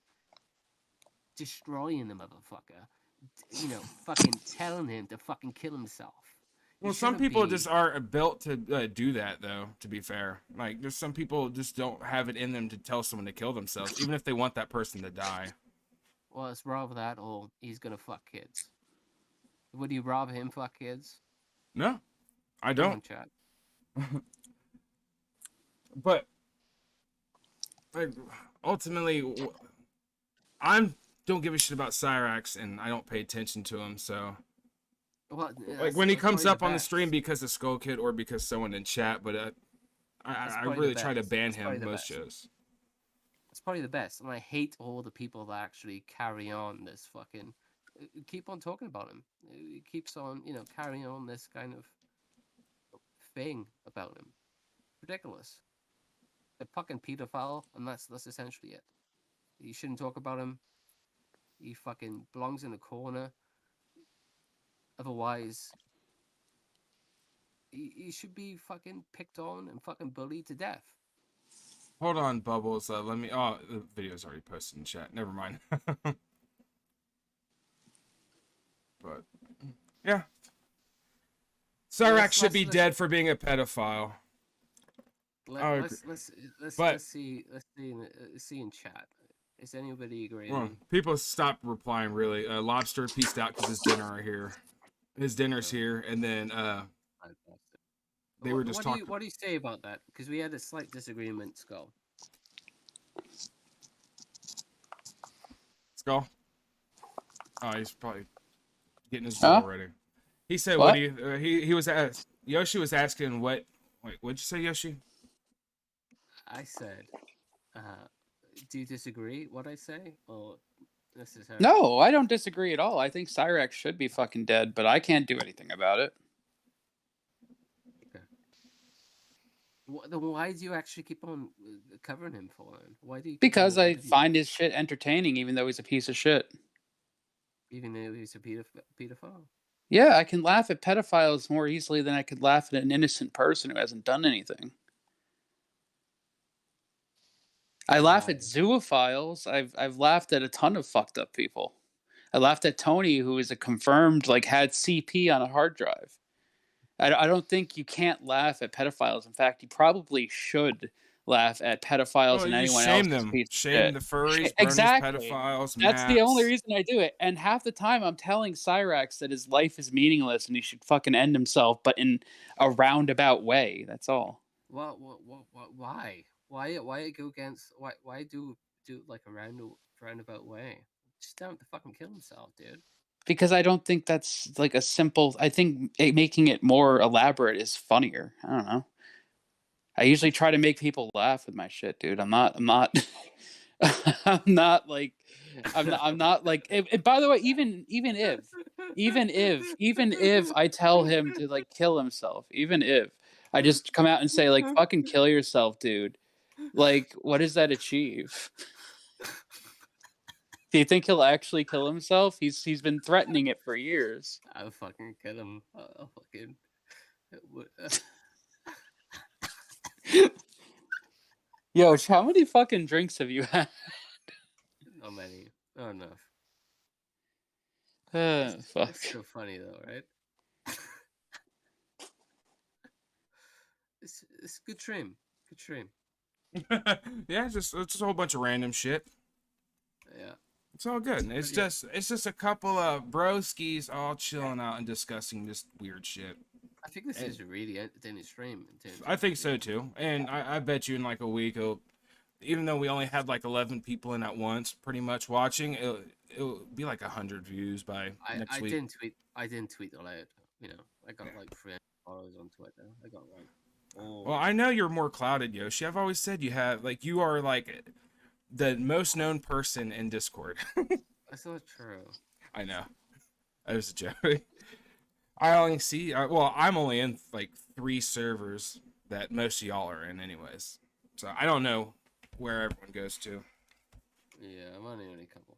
destroying the motherfucker. Fucking telling him to fucking kill himself. You Well, some shouldn't people be- just aren't built to do that, though. To be fair, like there's some people just don't have it in them to tell someone to kill themselves, even if they want that person to die. Well, it's rather that or he's gonna fuck kids. Would you rather him fuck kids? No, I Come on, don't. chat. But like, ultimately, I don't give a shit about Cyrax, and I don't pay attention to him. So, Well, like when he comes up on the stream because of Skull Kid or because someone in chat, but I probably really the try to best. ban That's probably him the most best. shows. It's probably the best, and I hate all the people that actually carry on this fucking. Keep on talking about him. It keeps on, carrying on this kind of thing about him. Ridiculous. A fucking pedophile, and that's essentially it. You shouldn't talk about him. He fucking belongs in a corner. Otherwise, he should be fucking picked on and fucking bullied to death. Hold on, Bubbles. Let me. Oh, the video's already posted in chat. Never mind. But yeah, Cyrax should be dead for being a pedophile. Let's see in chat. Is anybody agreeing? Well, people stopped replying. Really, Lobster peaced out because his dinner's here, and then they were just talking. What do you say about that? Because we had a slight disagreement, Skull. Skull. Oh, he's probably getting his bowl ready. He said what he was asked. Yoshi was asking what. Wait, what'd you say, Yoshi? I said, do you disagree? What I say? Or necessarily? No, I don't disagree at all. I think Cyrax should be fucking dead, but I can't do anything about it. Okay. Then why do you actually keep on covering him for it? Why do you? Because I find his shit entertaining, even though he's a piece of shit. Even though he's a pedophile. Yeah, I can laugh at pedophiles more easily than I could laugh at an innocent person who hasn't done anything. I laugh at zoophiles. I've laughed at a ton of fucked up people. I laughed at Tony, who is a confirmed, had CP on a hard drive. I don't think you can't laugh at pedophiles. In fact, you probably should laugh at pedophiles and anyone else. Shame the furries, exactly. pedophiles. That's the only reason I do it. And half the time I'm telling Cyrax that his life is meaningless and he should fucking end himself, but in a roundabout way. That's all. Why? Why go against? Why do like a roundabout way? Just tell him to fucking kill himself, dude. Because I don't think that's like a simple. I think making it more elaborate is funnier. I don't know. I usually try to make people laugh with my shit, dude. I'm not like. I'm not like. By the way, even if I tell him to kill himself, even if I just come out and say fucking kill yourself, dude. What does that achieve? Do you think he'll actually kill himself? He's been threatening it for years. I'll fucking kill him. I'll fucking. Yo, how many fucking drinks have you had? Not many. Not enough. Fuck. It's so funny though, right? It's good trim. Good trim. Yeah, it's just a whole bunch of random shit. Yeah. It's all good. It's just a couple of broskies all chilling out and discussing this weird shit. I think this is a really entertaining stream. I think so too, and I bet you in a week, even though we only had 11 people in at once, pretty much watching, it'll be 100 views by next week. I didn't tweet aloud. I got 300 followers on Twitter. I got Well, I know you're more clouded, Yoshi. I've always said you have you are the most known person in Discord. That's not true. I know. That was a joke. I only see. I'm only in 3 servers that most of y'all are in, anyways. So I don't know where everyone goes to. Yeah, I'm only in a couple.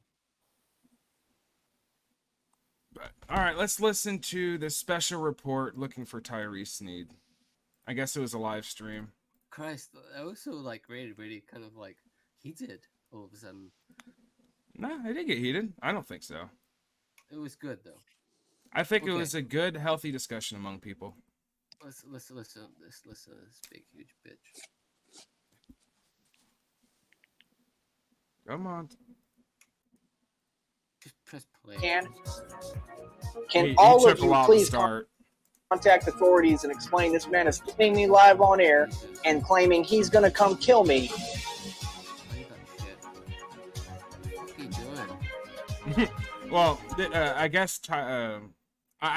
But all right, let's listen to the special report looking for Tyrese Sneed. I guess it was a live stream. Christ, I also really kind of heated all of a sudden. No, I didn't get heated. I don't think so. It was good though. I think it was a good, healthy discussion among people. Let's listen to this big, huge bitch. Come on. Just press play. Can all of you please contact authorities and explain this man is filming me live on air and claiming he's going to come kill me? Well, I guess I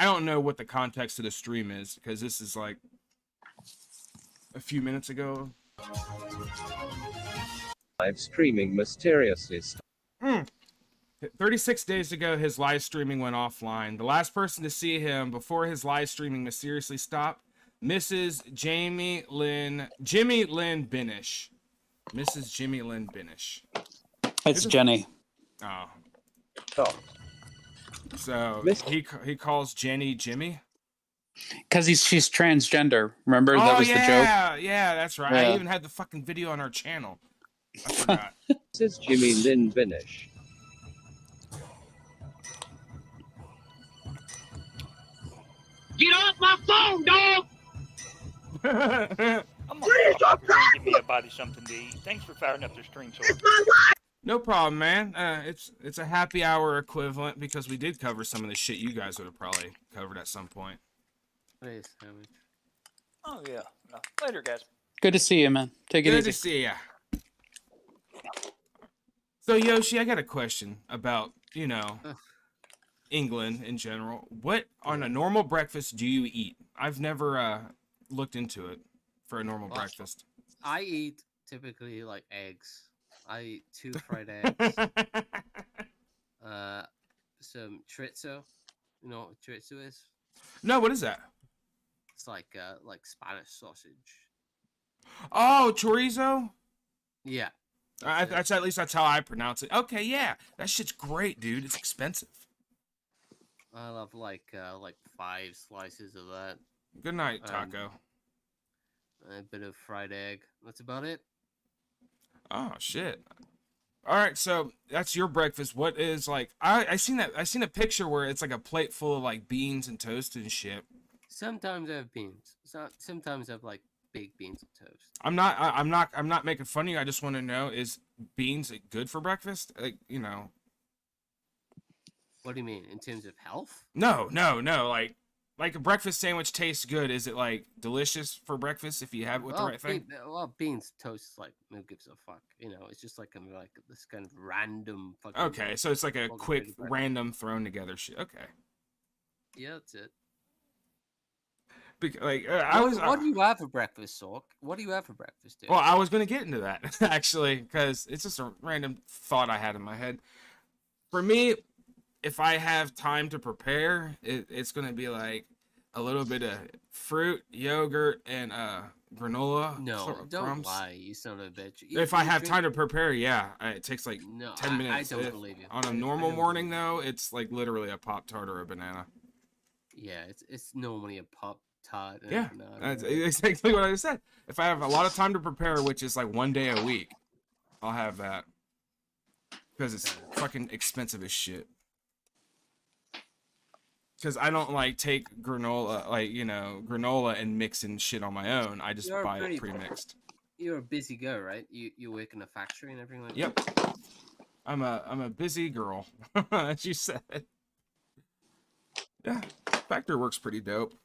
don't know what the context of the stream is because this is a few minutes ago. Live streaming mysteriously. 36 days ago, his live streaming went offline. The last person to see him before his live streaming mysteriously stopped, Mrs. Jimmy Lynn Binish. Mrs. Jimmy Lynn Binish. It's Jenny. Oh. So he calls Jenny Jimmy? Because she's transgender. Remember that was the joke? Yeah, that's right. Yeah. I even had the fucking video on our channel. I forgot. This is Jimmy Lynn Binish. Get off my phone, dog! Please, everybody something to eat. Thanks for firing up the stream, Sorg. No problem, man. It's a happy hour equivalent because we did cover some of the shit you guys would have probably covered at some point. Nice sandwich. Oh yeah. No. Later, guys. Good to see you, man. Take it Good easy. to see ya. So Yoshi, I got a question about, England in general. What on a normal breakfast do you eat? I've never looked into it for a normal breakfast. I eat typically like eggs. I eat 2 fried eggs. Some chorizo. You know what chorizo is? No, what is that? It's like Spanish sausage. Oh, chorizo? Yeah. That's at least that's how I pronounce it. Okay, yeah. That shit's great, dude. It's expensive. I love like 5 slices of that. Good night, taco. A bit of fried egg. That's about it. Oh shit. All right, so that's your breakfast. What is like? I seen a picture where it's like a plate full of like beans and toast and shit. Sometimes I have beans. Sometimes I have like baked beans and toast. I'm not making fun of you. I just want to know, is beans good for breakfast? Like, What do you mean in terms of health? No. Like a breakfast sandwich tastes good. Is it like delicious for breakfast if you have it with the right thing? Beans toast, like, who gives a fuck? It's just like this kind of random fucking. Okay, so it's like a quick, random thrown together shit. Okay. Yeah, that's it. What do you have for breakfast, Sork? What do you have for breakfast, dude? Well, I was gonna get into that actually, because it's just a random thought I had in my head. For me, if I have time to prepare, it's gonna be like a little bit of fruit, yogurt, and granola. No, don't crumbs. lie, you son of a bitch. If I have time to prepare, yeah, it takes like 10 minutes. I don't believe you. On a normal morning, though, it's like literally a Pop-Tart or a banana. Yeah, it's normally a Pop-Tart. Yeah, that's exactly what I just said. If I have a lot of time to prepare, which is like 1 day a week, I'll have that. Because it's fucking expensive as shit. Because I don't like take granola, granola and mixing shit on my own. I just buy it pre-mixed. You're a busy guy, right? You work in a factory and everything like that? Yep. I'm a busy girl, as you said. Yeah, factory work's pretty dope.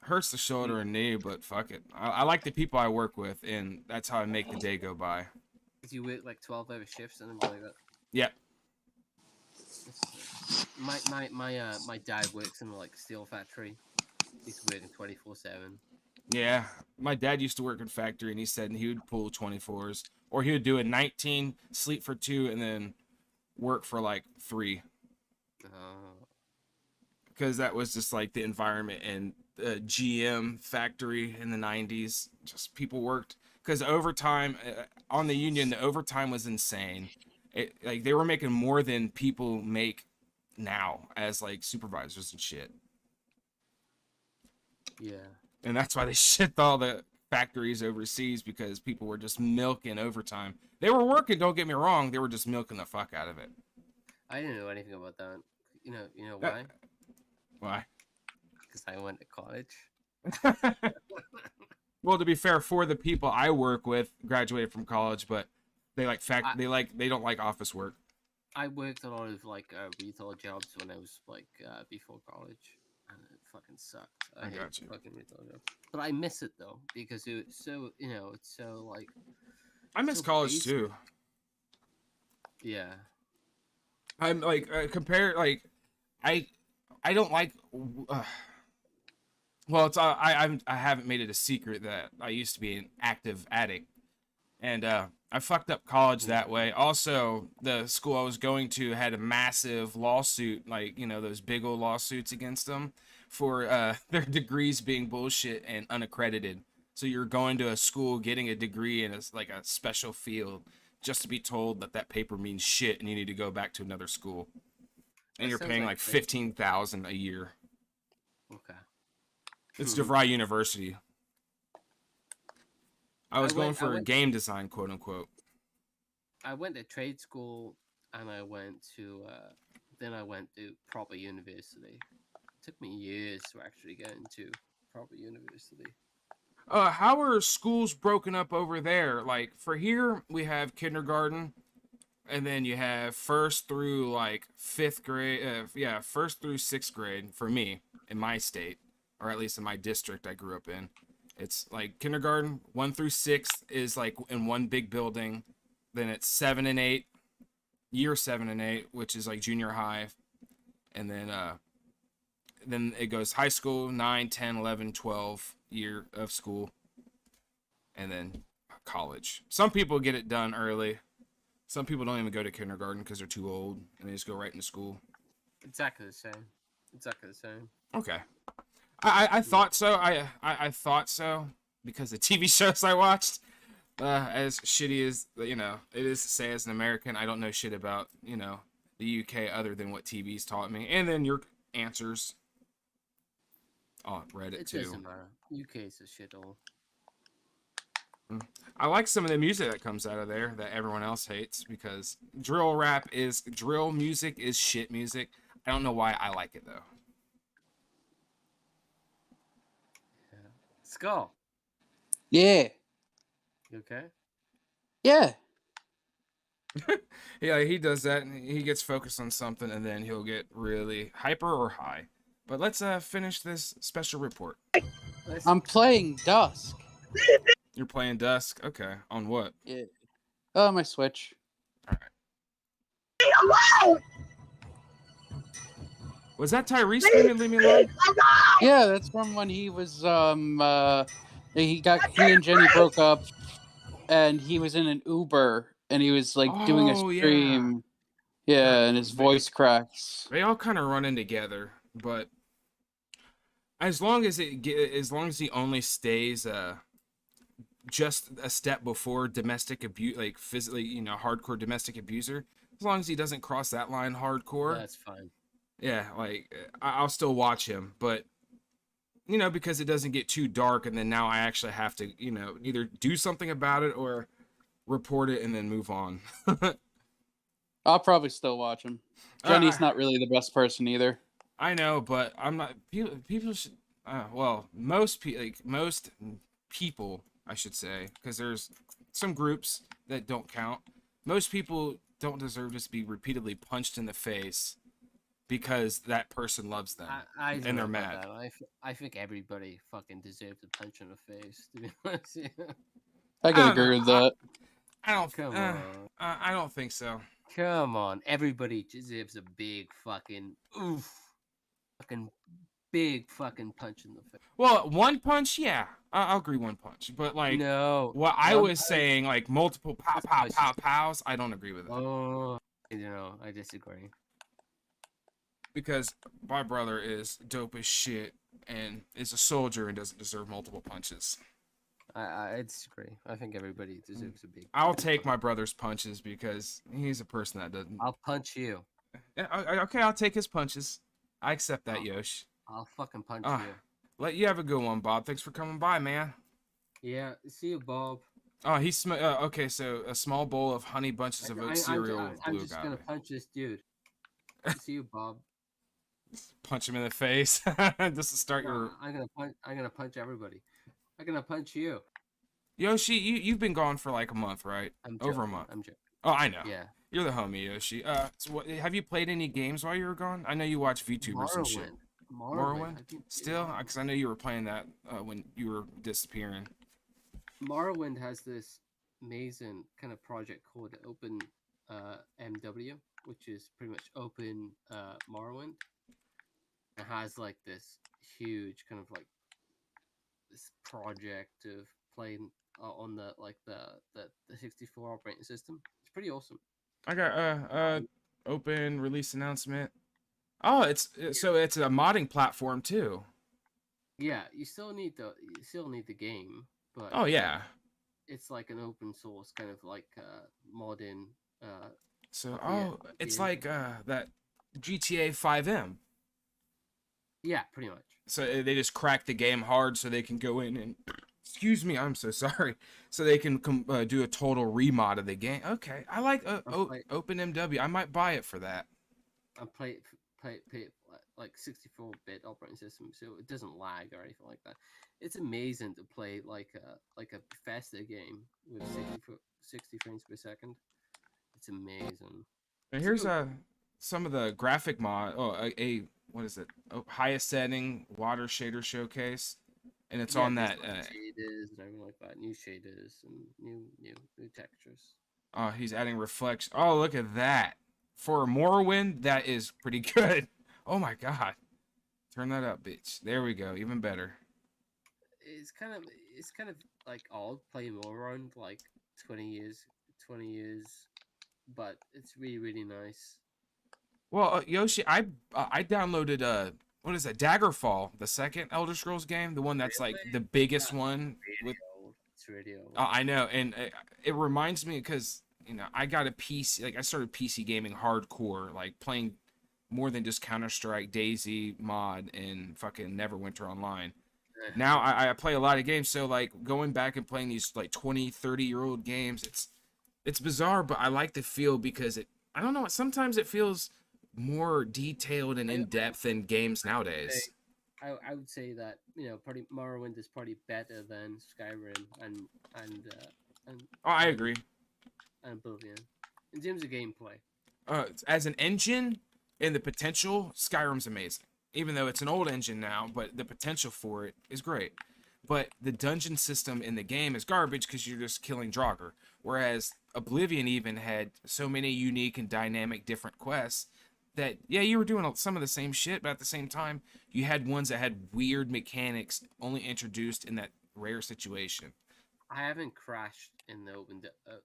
Hurts the shoulder and knee, but fuck it. I like the people I work with, and that's how I make the day go by. You work like 12-hour shifts and everything like that? Yep. My dad works in like steel factory. He's working 24/7. Yeah, my dad used to work in factory, and he said he would pull 24s, or he would do a 19, sleep for 2, and then work for like 3. Because that was just like the environment in the GM factory in the 90s. Just people worked because overtime on the union. The overtime was insane. Like they were making more than people make now as like supervisors and shit. Yeah. And that's why they shipped all the factories overseas, because people were just milking overtime. They were working, don't get me wrong, they were just milking the fuck out of it. I didn't know anything about that. You know why? Why? Because I went to college. Well, to be fair, for the people I work with, graduated from college, but they like they don't like office work. I worked a lot of like retail jobs when I was like before college, and it fucking sucked. I hate fucking retail jobs. But I miss it though, because it's so it's so like. I miss college basic. too. Yeah. I'm like compare like I don't like. Well, it's I haven't made it a secret that I used to be an active addict, and I fucked up college that way. Also, the school I was going to had a massive lawsuit, like those big old lawsuits against them for their degrees being bullshit and unaccredited. So you're going to a school getting a degree in a special field just to be told that paper means shit and you need to go back to another school, and you're paying like $15,000 a year. Okay. It's DeVry University. I was going for game design, quote unquote. I went to trade school, and I went to then I went to proper university. It took me years to actually get into proper university. How are schools broken up over there? Like for here, we have kindergarten, and then you have first through like fifth grade. First through sixth grade for me in my state, or at least in my district I grew up in. It's like kindergarten 1 through 6 is like in one big building. Then it's 7 and 8, year 7 and 8, which is like junior high, and then it goes high school 9, 10, 11, 12 year of school, and then college. Some people get it done early. Some people don't even go to kindergarten because they're too old, and they just go right into school. Exactly the same. Exactly the same. Okay. I thought so. I thought so because the TV shows I watched, as shitty as it is to say as an American, I don't know shit about the UK other than what TV's taught me, and then your answers. Oh, Reddit too. It doesn't matter. UK is a shithole. I like some of the music that comes out of there that everyone else hates because drill music is shit music. I don't know why I like it though. Skull. Yeah. You okay? Yeah. Yeah, he does that. And he gets focused on something, and then he'll get really hyper or high. But let's finish this special report. I'm playing Dusk. You're playing Dusk? Okay. On what? Yeah. Oh, my Switch. Alright. Was that Tyrese screaming "Leave me alone"? Yeah, that's from when he was he and Jenny broke up, and he was in an Uber, and he was like doing a stream. Yeah, and his voice cracks. They all kind of run in together, but as long as he only stays just a step before domestic abuse, like physically, hardcore domestic abuser. As long as he doesn't cross that line hardcore, That's fine. Yeah, like I'll still watch him, but because it doesn't get too dark, and then now I actually have to, either do something about it or report it and then move on. I'll probably still watch him. Jenny's not really the best person either. I know, but I'm not. People should. Most people, I should say, because there's some groups that don't count. Most people don't deserve to be repeatedly punched in the face because that person loves them and they're mad. I think everybody fucking deserves a punch in the face. To be honest, I can agree with that. I don't think so. Come on, everybody deserves a big fucking big fucking punch in the face. Well, one punch, yeah, I'll agree. One punch, but like what I was saying, like multiple pows, I don't agree with that. Oh, I disagree. Because my brother is dope as shit and is a soldier and doesn't deserve multiple punches. I disagree. I think everybody deserves a big. I'll take my brother's punches because he's a person that doesn't. I'll punch you. Okay, I'll take his punches. I accept that, Yosh. I'll fucking punch you. Let you have a good one, Bob. Thanks for coming by, man. Yeah, see you, Bob. Oh, okay. So a small bowl of honey bunches of oat cereal. I'm just gonna punch this dude. See you, Bob. Punch him in the face just to start your. I'm gonna punch everybody. I'm gonna punch you. Yoshi, you've been gone for like a month, right? Over a month. I'm joking. Oh, I know. Yeah. You're the homie, Yoshi. So have you played any games while you were gone? I know you watch VTubers and shit. Morrowind? Still? Because I know you were playing that when you were disappearing. Morrowind has this amazing kind of project called Open MW, which is pretty much Open Morrowind. It has like this huge kind of like this project of playing on the 64 operating system. It's pretty awesome. I got open release announcement. Oh, it's a modding platform too. Yeah, you still need the game, but oh yeah, it's like an open source kind of like modding. It's like that GTA 5M. Yeah, pretty much. So they just crack the game hard so they can go in and, excuse me, I'm so sorry. So they can do a total remod of the game. Okay, I like OpenMW. I might buy it for that. I play like 64-bit operating system, so it doesn't lag or anything like that. It's amazing to play like a Bethesda game with 60 frames per second. It's amazing. And here's some of the graphic mod. Oh, what is it? Oh, highest setting water shader showcase, and it's on that. Shaders and everything like that. New shaders and new textures. Oh, he's adding reflection. Oh, look at that. For Morrowind, that is pretty good. Oh my god. Turn that up, bitch. There we go. Even better. It's kind of like odd playing Morrowind like 20 years, but it's really nice. Well, Yoshi, I downloaded what is that? Daggerfall, the second Elder Scrolls game, the one that's like the biggest one. It's really old. I know, and it reminds me because I got a PC, like I started PC gaming hardcore, like playing more than just Counter-Strike, Daisy mod, and fucking Neverwinter Online. Now I play a lot of games, so like going back and playing these like 20, 30-year-old games, it's bizarre, but I like the feel because I don't know, sometimes it feels more detailed and in-depth than games nowadays. I would say that probably Morrowind is probably better than Skyrim and I agree. And Oblivion in terms of gameplay. As an engine and the potential, Skyrim's amazing. Even though it's an old engine now, but the potential for it is great. But the dungeon system in the game is garbage because you're just killing Draugr. Whereas Oblivion even had so many unique and dynamic different quests that, yeah, you were doing some of the same shit, but at the same time, you had ones that had weird mechanics only introduced in that rare situation. I haven't crashed in the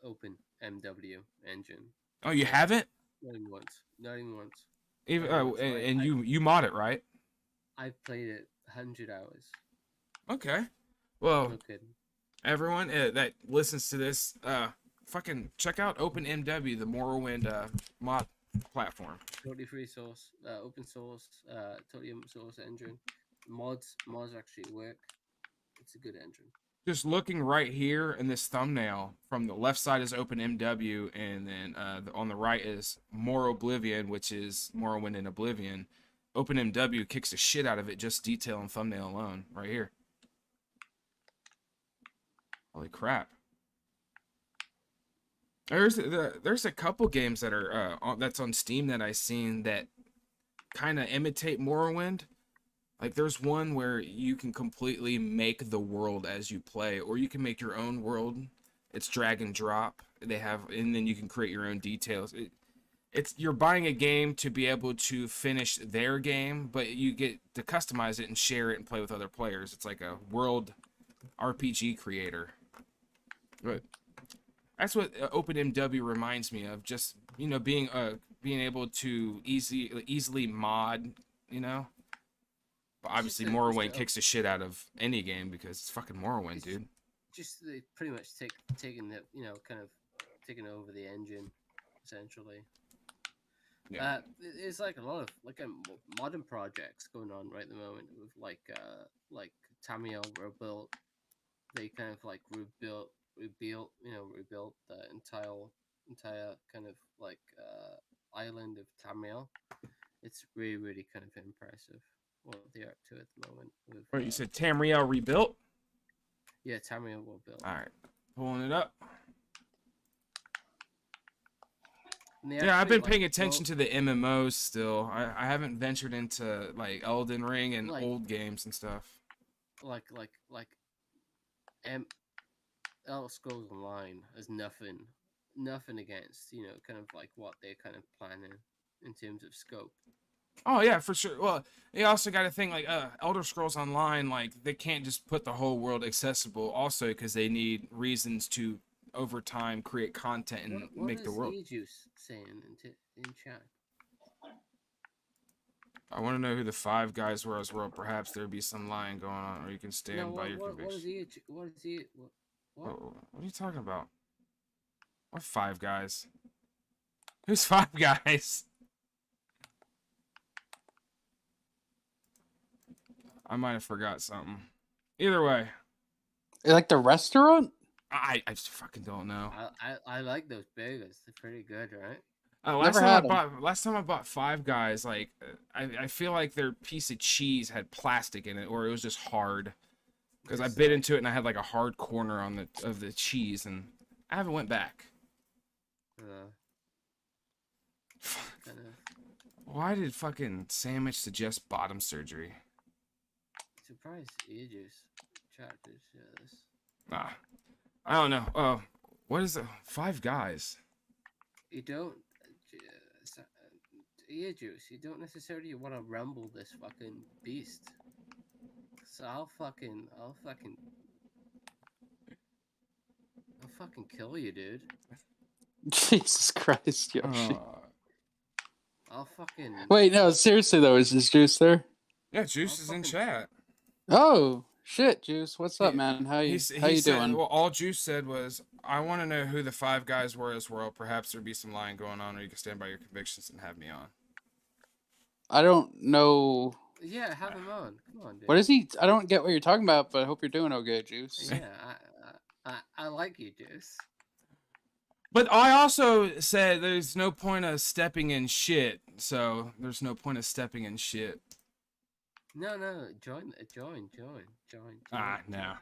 open MW engine. Oh, you haven't? Not even once. Not even once. Even and you mod it, right? I've played it 100 hours. Okay. Well, No kidding. Everyone that listens to this, fucking check out OpenMW, the Morrowind mod platform. Totally free source, open source, totally open source engine. Mods actually work. It's a good engine. Just looking right here in this thumbnail, from the left side is OpenMW, and then on the right is Oblivion, which is Morrowind and Oblivion. OpenMW kicks the shit out of it, just detail and thumbnail alone, right here. Holy crap! There's a couple games that are that's on Steam that I've seen that kind of imitate Morrowind. Like there's one where you can completely make the world as you play, or you can make your own world. It's drag and drop. And then you can create your own details. You're buying a game to be able to finish their game, but you get to customize it and share it and play with other players. It's like a world RPG creator. But that's what OpenMW reminds me of. Just being able to easily mod. But obviously, Morrowind kicks the shit out of any game because it's fucking Morrowind, dude. Just they pretty much taking the kind of taking over the engine, essentially. Yeah. It's like a lot of modern projects going on right at the moment with like Tamriel rebuilt. They kind of like rebuilt the entire kind of like island of Tamriel. It's really kind of impressive what they're up to at the moment. Wait, you said Tamriel rebuilt? Yeah, Tamriel will build. All right, pulling it up. Yeah, I've been paying attention to the MMOs still. I haven't ventured into like Elden Ring and old games and stuff. Like Elder Scrolls Online has nothing against kind of like what they're kind of planning in terms of scope. Oh yeah, for sure. Well, you also got to think like Elder Scrolls Online, like they can't just put the whole world accessible. Also, because they need reasons to over time create content and make the world. What is Juice saying in chat? I want to know who the 5 guys were as well. Perhaps there'd be some lying going on, or you can stand by your conviction. What are you talking about? What 5 guys? Who's 5 guys? I might have forgot something. Either way. Like the restaurant? I just fucking don't know. I like those burgers. They're pretty good, right? Never had 'em. Last time I bought Five Guys, like I feel like their piece of cheese had plastic in it, or it was just hard. Because I bit into it and I had like a hard corner on the cheese, and I haven't went back. Why did fucking Sandwich suggest bottom surgery? Surprised ages. Chat this. I don't know. Oh, what is the Five Guys? You don't. Ear juice. You don't necessarily want to rumble this fucking beast. So I'll fucking kill you, dude. Jesus Christ, Yoshi. I'll fucking. Wait, no, seriously though, is this Juice there? Yeah, Juice is in chat. Oh shit, Juice, what's up, man? How you doing? Well, all Juice said was, "I want to know who the Five Guys were as well. Perhaps there'd be some lying going on, or you can stand by your convictions and have me on." I don't know. Yeah, have him on. Come on, dude. What is he? I don't get what you're talking about, but I hope you're doing okay, Juice. Yeah, I like you, Juice. But I also said there's no point of stepping in shit. So there's no point of stepping in shit. No, join. No.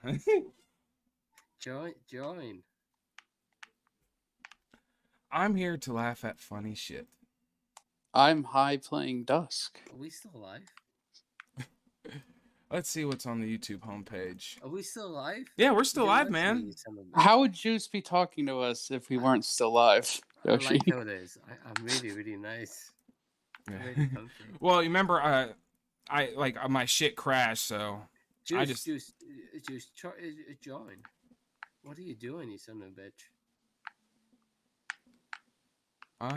Join. I'm here to laugh at funny shit. I'm high playing Dusk. Are we still alive? Let's see what's on the YouTube homepage. Are we still alive? Yeah, we're still alive, man. How would Juice be talking to us if we weren't still live, Yoshi? I like how it is. I'm really, really nice. Really comfy. Well, you remember, I like my shit crashed, so Juice, join. What are you doing, you son of a bitch?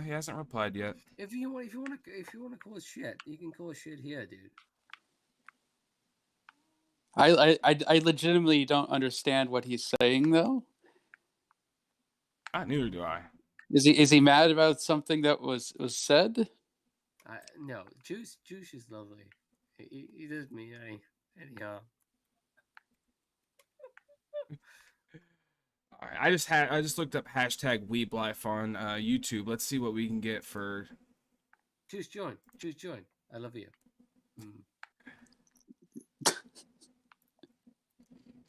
He hasn't replied yet. If you want to call us shit, you can call us shit here, dude. I legitimately don't understand what he's saying though. Neither do I. Is he mad about something that was said? No, Juice is lovely. He does me anyhow. All right, I just looked up hashtag #WeebLife on YouTube. Let's see what we can get for. Juice join. I love you.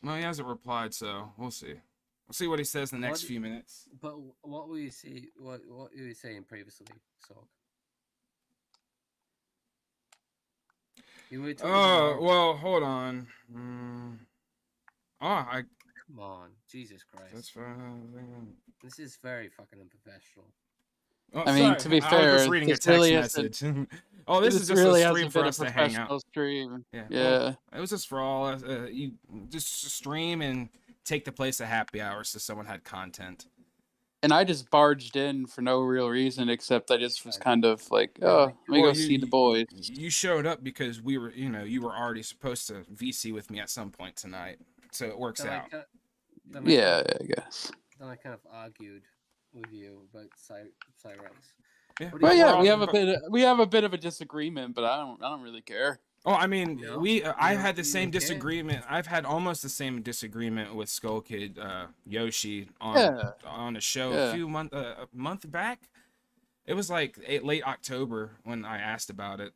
Well, he hasn't replied, so we'll see. We'll see what he says in the next few minutes. But what were you saying? What were you saying previously? So. Well, hold on. Come on, Jesus Christ. That's fine. This is very fucking unprofessional. Oh, I mean, to be fair, I was just reading a text message. This is just really a stream for us to hang out. Stream. Yeah. Yeah. Well, it was just for all you just stream and take the place of happy hours so someone had content. And I just barged in for no real reason except I just was kind of like, let me go see the boys. You showed up because we were, you were already supposed to VC with me at some point tonight, so it works out. Yeah, I guess. Then I kind of argued with you about Cyrex. Yeah. Well, yeah, we have a bit of a disagreement, but I don't really care. Oh, I mean, I had the same disagreement. I've had almost the same disagreement with Skull Kid Yoshi on a show a month back. It was like late October when I asked about it.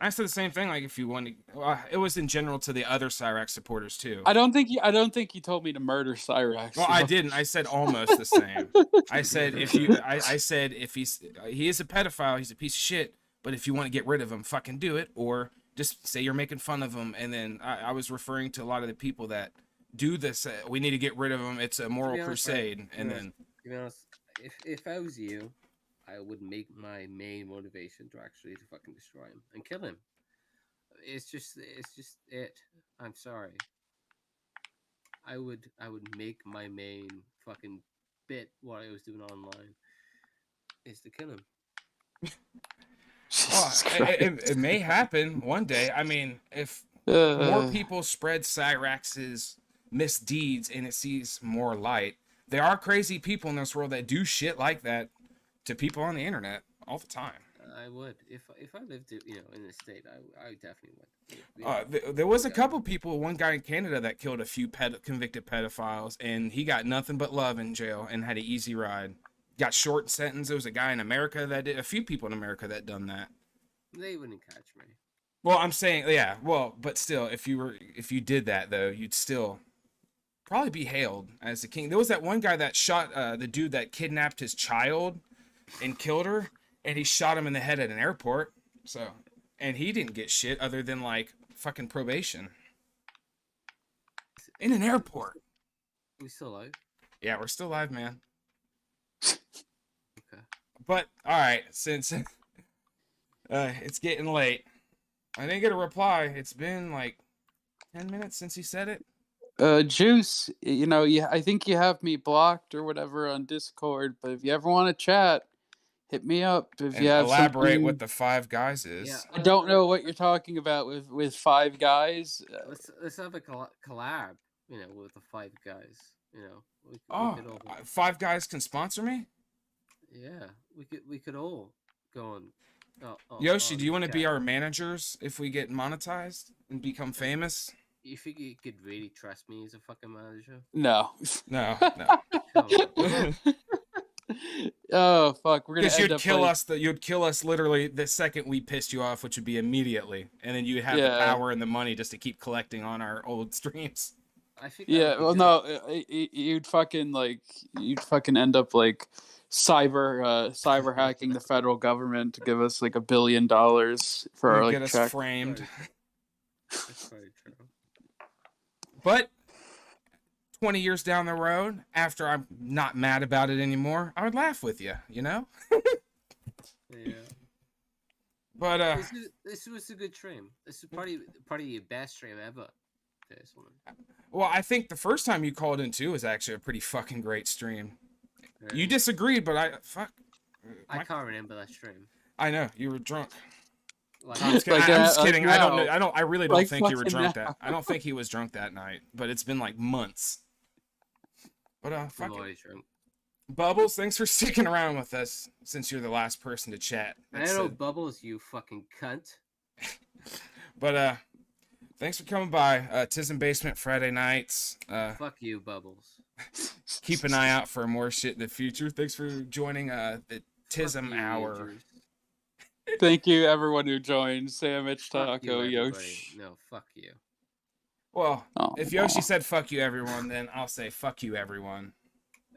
I said the same thing. Like, if you want to, it was in general to the other Cyrax supporters too. I don't think you told me to murder Cyrax. Well, I didn't. I said almost the same. I said if he is a pedophile, he's a piece of shit. But if you want to get rid of him, fucking do it, or just say you're making fun of him. And then I was referring to a lot of the people that do this. We need to get rid of him. It's a moral crusade. And then, to be honest, if I was you, I would make my main motivation to fucking destroy him and kill him. It's just it. I'm sorry. I would make my main fucking bit what I was doing online is to kill him. It may happen one day. I mean, if more people spread Cyrax's misdeeds and it sees more light, there are crazy people in this world that do shit like that to people on the internet all the time. I would if I lived, in the state. I definitely would. There was a couple people. One guy in Canada that killed a few convicted pedophiles, and he got nothing but love in jail and had an easy ride. got short sentence. There was a guy in America that did, a few people in America that done that. They wouldn't catch me. Well, I'm saying, yeah, well, but still, if you did that though, you'd still probably be hailed as the king. There was that one guy that shot the dude that kidnapped his child and killed her, and he shot him in the head at an airport. So, and he didn't get shit other than like fucking probation in an airport. We still alive? Yeah, we're still live, man. Okay. But all right, since it's getting late, I didn't get a reply. It's been like 10 minutes since he said it. Juice, you know, I think you have me blocked or whatever on Discord, but if you ever want to chat, hit me up. If And you have elaborate something... what the Five Guys is. Yeah. I don't know what you're talking about with Five Guys. Let's have a collab, you know, with the Five Guys. You know, we could all... Five Guys can sponsor me? Yeah, we could all go on. Yoshi, do you want to be our managers if we get monetized and become famous? You think you could really trust me as a fucking manager? No. No. Oh fuck, we're gonna. Because end you'd up kill like... us. You'd kill us literally the second we pissed you off, which would be immediately, and then you have the power and the money just to keep collecting on our old streams. I think. Yeah. Well, no, you'd fucking end up like cyber hacking the federal government to give us like $1 billion for our like get us check. framed. That's very true. But 20 years down the road, after I'm not mad about it anymore, I would laugh with you, you know? Yeah. But this was a good stream. This is probably your best stream ever. This one. Well, I think the first time you called in too was actually a pretty fucking great stream. Yeah. You disagreed, but I can't remember that stream. I know you were drunk. Like, I'm just kidding. I'm just kidding. Like I don't know. I really don't Like think you were fucking drunk now. I don't think he was drunk that night. But it's been like months. But I'm fuck it. always drunk. Bubbles, thanks for sticking around with us since you're the last person to chat. I don't know, Bubbles, you fucking cunt. But thanks for coming by. Tism Basement Friday nights. Fuck you, Bubbles. Keep an eye out for more shit in the future. Thanks for joining the Tism Hour. Thank you, everyone who joined. Samich, Fuck you, Taco, everybody. Yoshi. No, fuck you. Well, if Yoshi said fuck you, everyone, then I'll say fuck you, everyone.